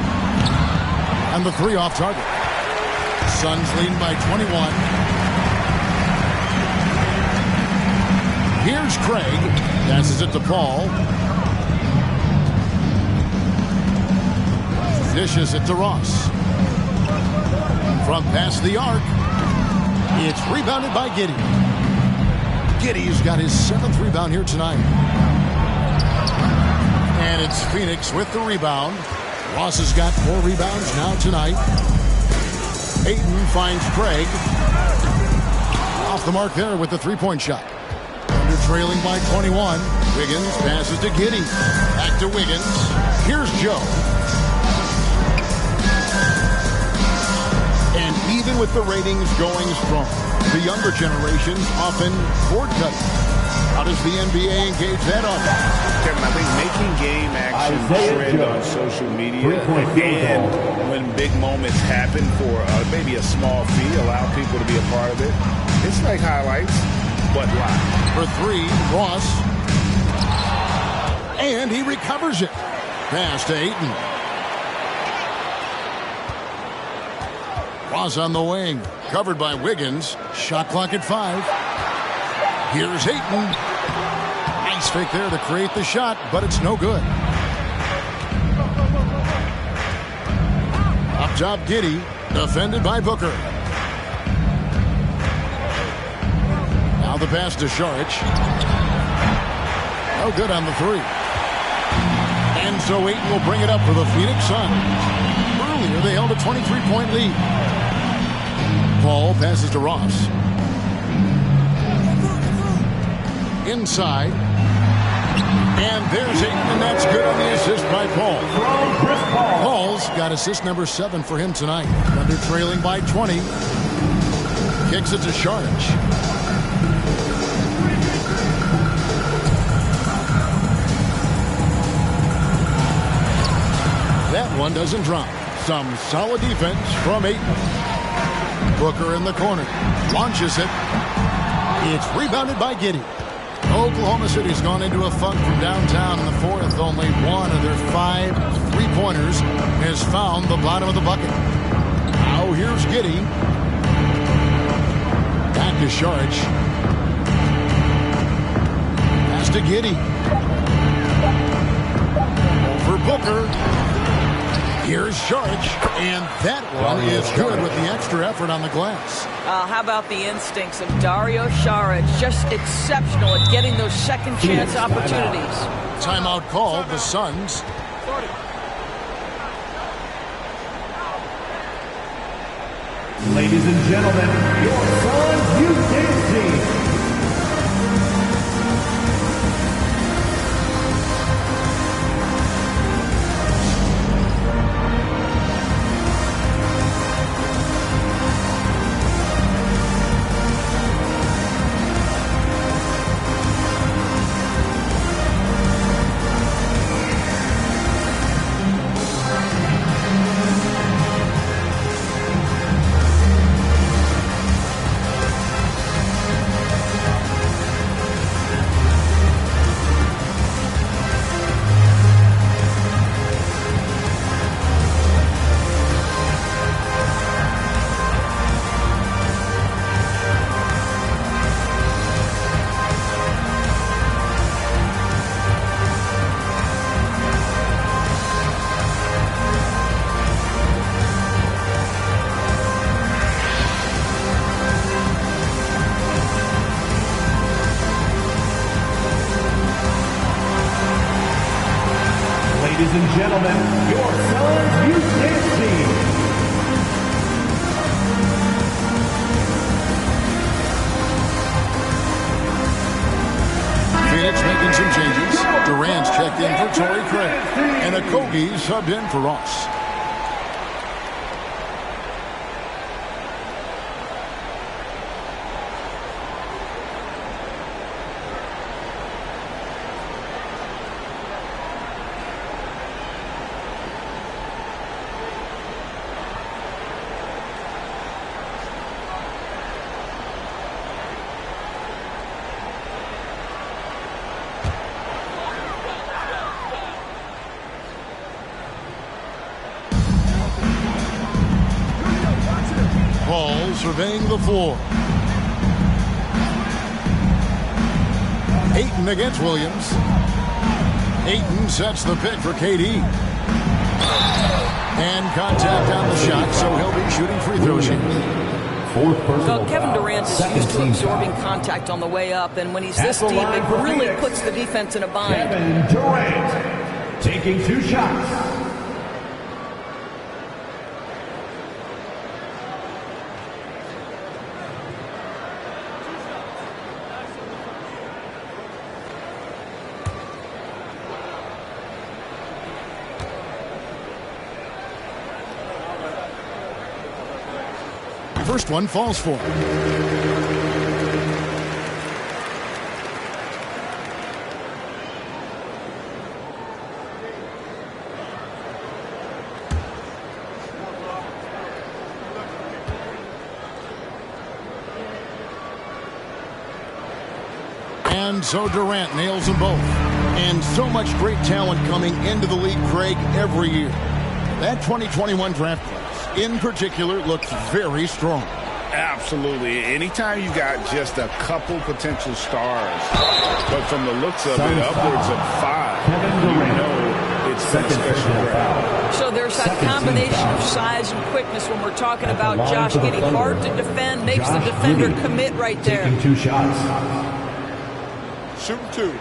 And the 3 off target. Suns leading by 21. Here's Craig. Passes it to Paul. Dishes it to Ross. From past the arc. It's rebounded by Giddey. Giddey's got his 7th rebound here tonight. And it's Phoenix with the rebound. Ross has got 4 rebounds now tonight. Ayton finds Craig. Off the mark there with the 3-point shot. Under trailing by 21. Wiggins passes to Giddey. Back to Wiggins. Here's Joe. And even with the ratings going strong, the younger generations often cord cut. How does the NBA engage that on? Kevin, I think making game action trend on social media, and when big moments happen for maybe a small fee, allow people to be a part of it. It's like highlights, but live. For 3, Ross. And he recovers it. Pass to Ayton. Ross on the wing. Covered by Wiggins. Shot clock at 5. Here's Ayton. Nice fake there to create the shot, but it's no good. Up top, Giddey. Defended by Booker. Now the pass to Saric. No good on the 3. And so Ayton will bring it up for the Phoenix Suns. Earlier, they held a 23-point lead. Paul passes to Ross. Inside. And there's Ayton, and that's good on the assist by Paul. Paul's got assist number 7 for him tonight. Under trailing by 20. Kicks it to Saric. That one doesn't drop. Some solid defense from Ayton. Booker in the corner. Launches it. It's rebounded by Giddey. Oklahoma City's gone into a funk from downtown in the 4th. Only one of their 5 3-pointers has found the bottom of the bucket. Now here's Giddey. Back to Saric. to Giddey. Over Booker. Here's Saric, and that one is good with the extra effort on the glass. How about the instincts of Dario Saric? Just exceptional at getting those second chance opportunities. Timeout called, the Suns. Ladies and gentlemen, your Suns Youth Dance Team. Ladies and gentlemen, your Suns Youth Dance Team. Phoenix making some changes. Durant's checked in for Torrey Craig. And Okogie subbed in for Ross. Paul surveying the floor. Ayton against Williams. Ayton sets the pick for KD. And contact on the shot, so he'll be shooting free throws here. So Kevin Durant is used to absorbing contact on the way up, and when he's this deep, it really puts the defense in a bind. Kevin Durant taking 2 shots. First one falls for him. And so Durant nails them both. And so much great talent coming into the league, Craig, every year. That 2021 draft class in particular looks very strong. Absolutely. Anytime you got just a couple potential stars, but from the looks of it, upwards of 5, you know it's been a special draft. So there's that combination of size and quickness when we're talking about Josh Giddey. Hard to defend, makes the defender commit right there. Taking 2 shots. Shoot 2.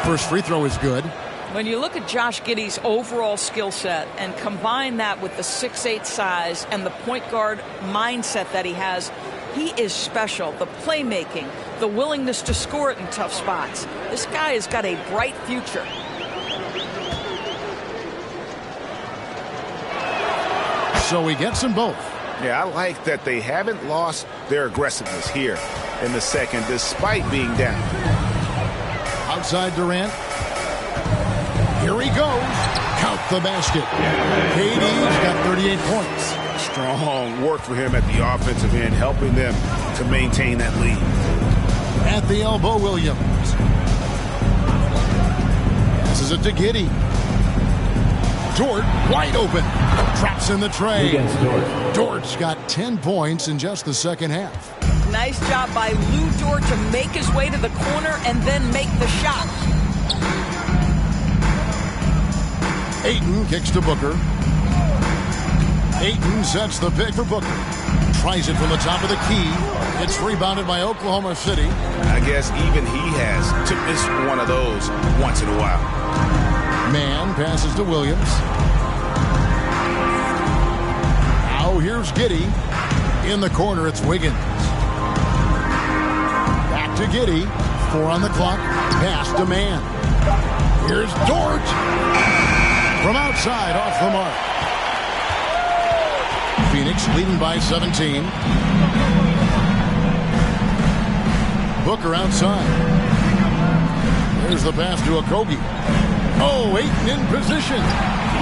First free throw is good. When you look at Josh Giddey's overall skill set and combine that with the 6'8" size and the point guard mindset that he has, he is special. The playmaking, the willingness to score it in tough spots. This guy has got a bright future. So he gets them both. Yeah, I like that they haven't lost their aggressiveness here in the second, despite being down. Outside Durant. Here he goes. Count the basket. KD's got 38 points. Strong work for him at the offensive end, helping them to maintain that lead. At the elbow, Williams. Passes it to Giddey. Dort wide open. Traps in the tray. Against Dort. Dort's got 10 points in just the second half. Nice job by Lou Dort to make his way to the corner and then make the shot. Ayton kicks to Booker. Ayton sets the pick for Booker. Tries it from the top of the key. It's rebounded by Oklahoma City. I guess even he has to miss one of those once in a while. Man passes to Williams. Now here's Giddey. In the corner, it's Wiggins. Back to Giddey. 4 on the clock. Pass to Man. Here's Dort. From outside, off the mark. Phoenix leading by 17. Booker outside. There's the pass to Okogie. Oh, Ayton in position.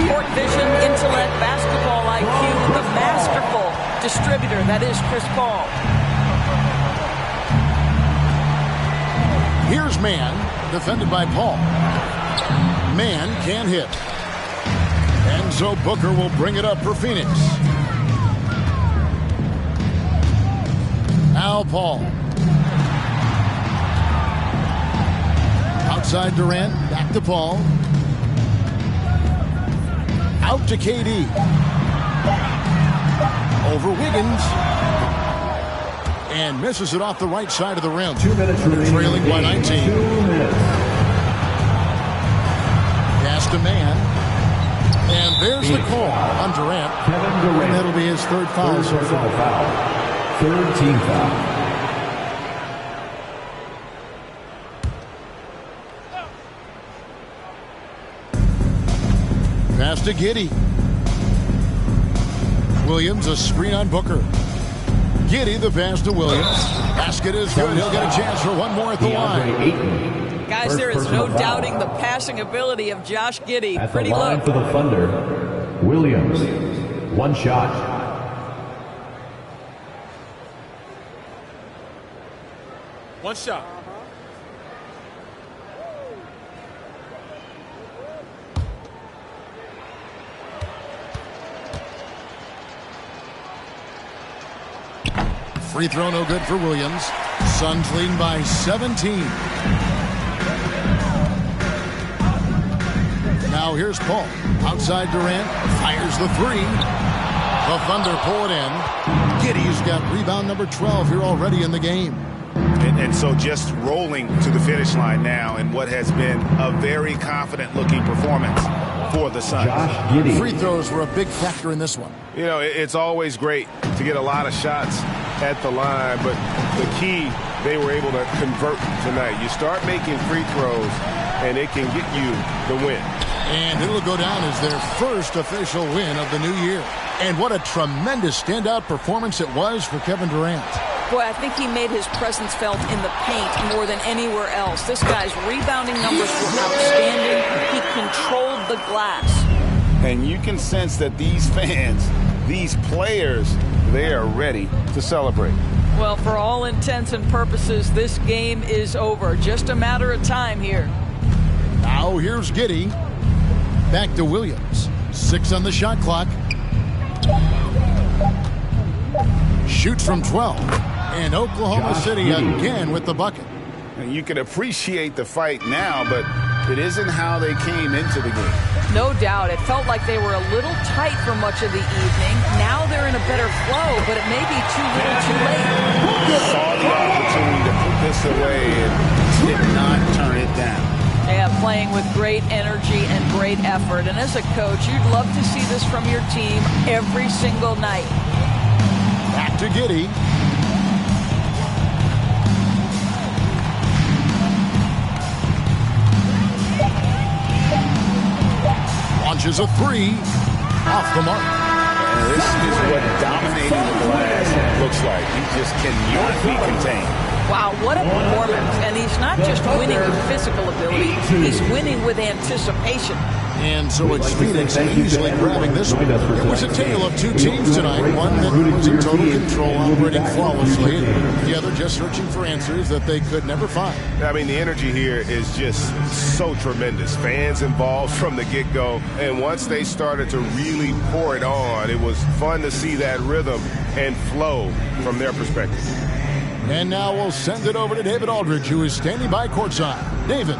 Court vision, intellect, basketball IQ, the masterful distributor that is Chris Paul. Here's Man, defended by Paul. Man can't hit. And so Booker will bring it up for Phoenix. Now Paul. Outside Durant, back to Paul. Out to KD. Over Wiggins. And misses it off the right side of the rim. 2 minutes remaining. Trailing by 19. 2 minutes. Pass to Man. And there's the call on Durant. Kevin Durant. And that'll be his third foul so far. Third team foul. Pass to Giddey. Williams, a screen on Booker. Giddey, the pass to Williams. Basket is good. He'll get a chance for one more at the line. Guys, there is no doubting the passing ability of Josh Giddey. At Pretty the line look. for the Thunder, Williams. One shot. One shot. Free throw no good for Williams. Suns leading by 17. Now here's Paul. Outside Durant. Fires the three. The Thunder pull it in. Giddey's got rebound number 12 here already in the game. And so just rolling to the finish line now in what has been a very confident-looking performance for the Suns. Free throws were a big factor in this one. You know, it's always great to get a lot of shots at the line, but the key, they were able to convert tonight. You start making free throws, and it can get you the win. And it'll go down as their first official win of the new year. And what a tremendous standout performance it was for Kevin Durant. Boy, I think he made his presence felt in the paint more than anywhere else. This guy's rebounding numbers were outstanding. He controlled the glass. And you can sense that these fans, these players, they are ready to celebrate. Well, for all intents and purposes, this game is over. Just a matter of time here. Now here's Giddey. Back to Williams. 6 on the shot clock. Shoots from 12. And Oklahoma City again with the bucket. And you can appreciate the fight now, but it isn't how they came into the game. No doubt. It felt like they were a little tight for much of the evening. Now they're in a better flow, but it may be too little too late. Saw the opportunity to put this away and did not turn it down. Yeah, playing with great energy and great effort. And as a coach, you'd love to see this from your team every single night. Back to Giddey. Launches a three. Off the mark. And this is what dominating the glass looks like. He just cannot be contained. Wow, what a performance. And he's not just winning with physical ability. He's winning with anticipation. And so it's Phoenix easily grabbing this one. It was a tale of two teams tonight. One that was in total control, operating flawlessly. The together just searching for answers that they could never find. I mean, the energy here is just so tremendous. Fans involved from the get-go. And once they started to really pour it on, it was fun to see that rhythm and flow from their perspective. And now we'll send it over to David Aldridge, who is standing by courtside. David.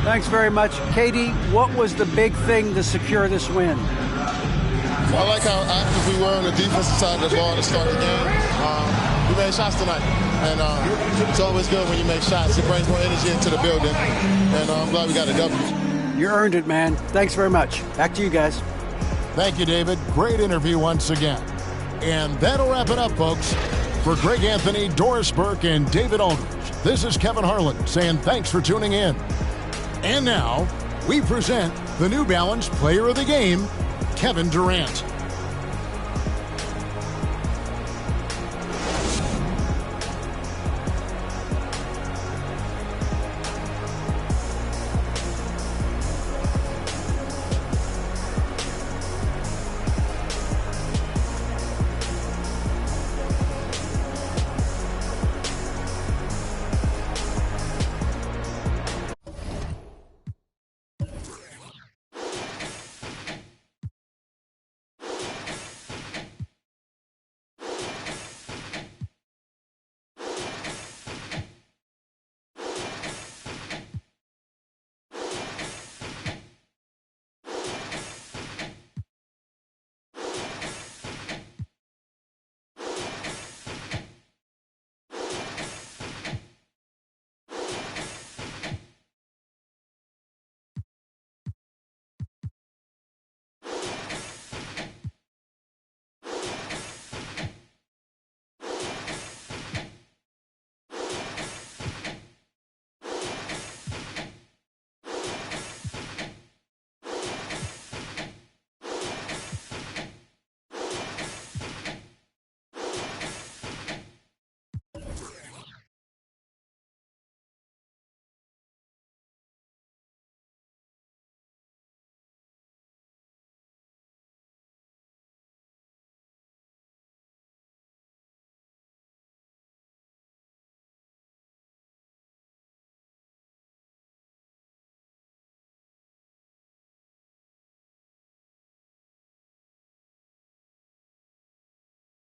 Thanks very much. Katie, what was the big thing to secure this win? I like how active we were on the defensive side of the ball to start the game. We made shots tonight, and it's always good when you make shots. It brings more energy into the building, and I'm glad we got a W. You earned it, man. Thanks very much. Back to you guys. Thank you, David. Great interview once again. And that'll wrap it up, folks. For Greg Anthony, Doris Burke, and David Aldridge, this is Kevin Harlan saying thanks for tuning in. And now, we present the New Balance Player of the Game, Kevin Durant.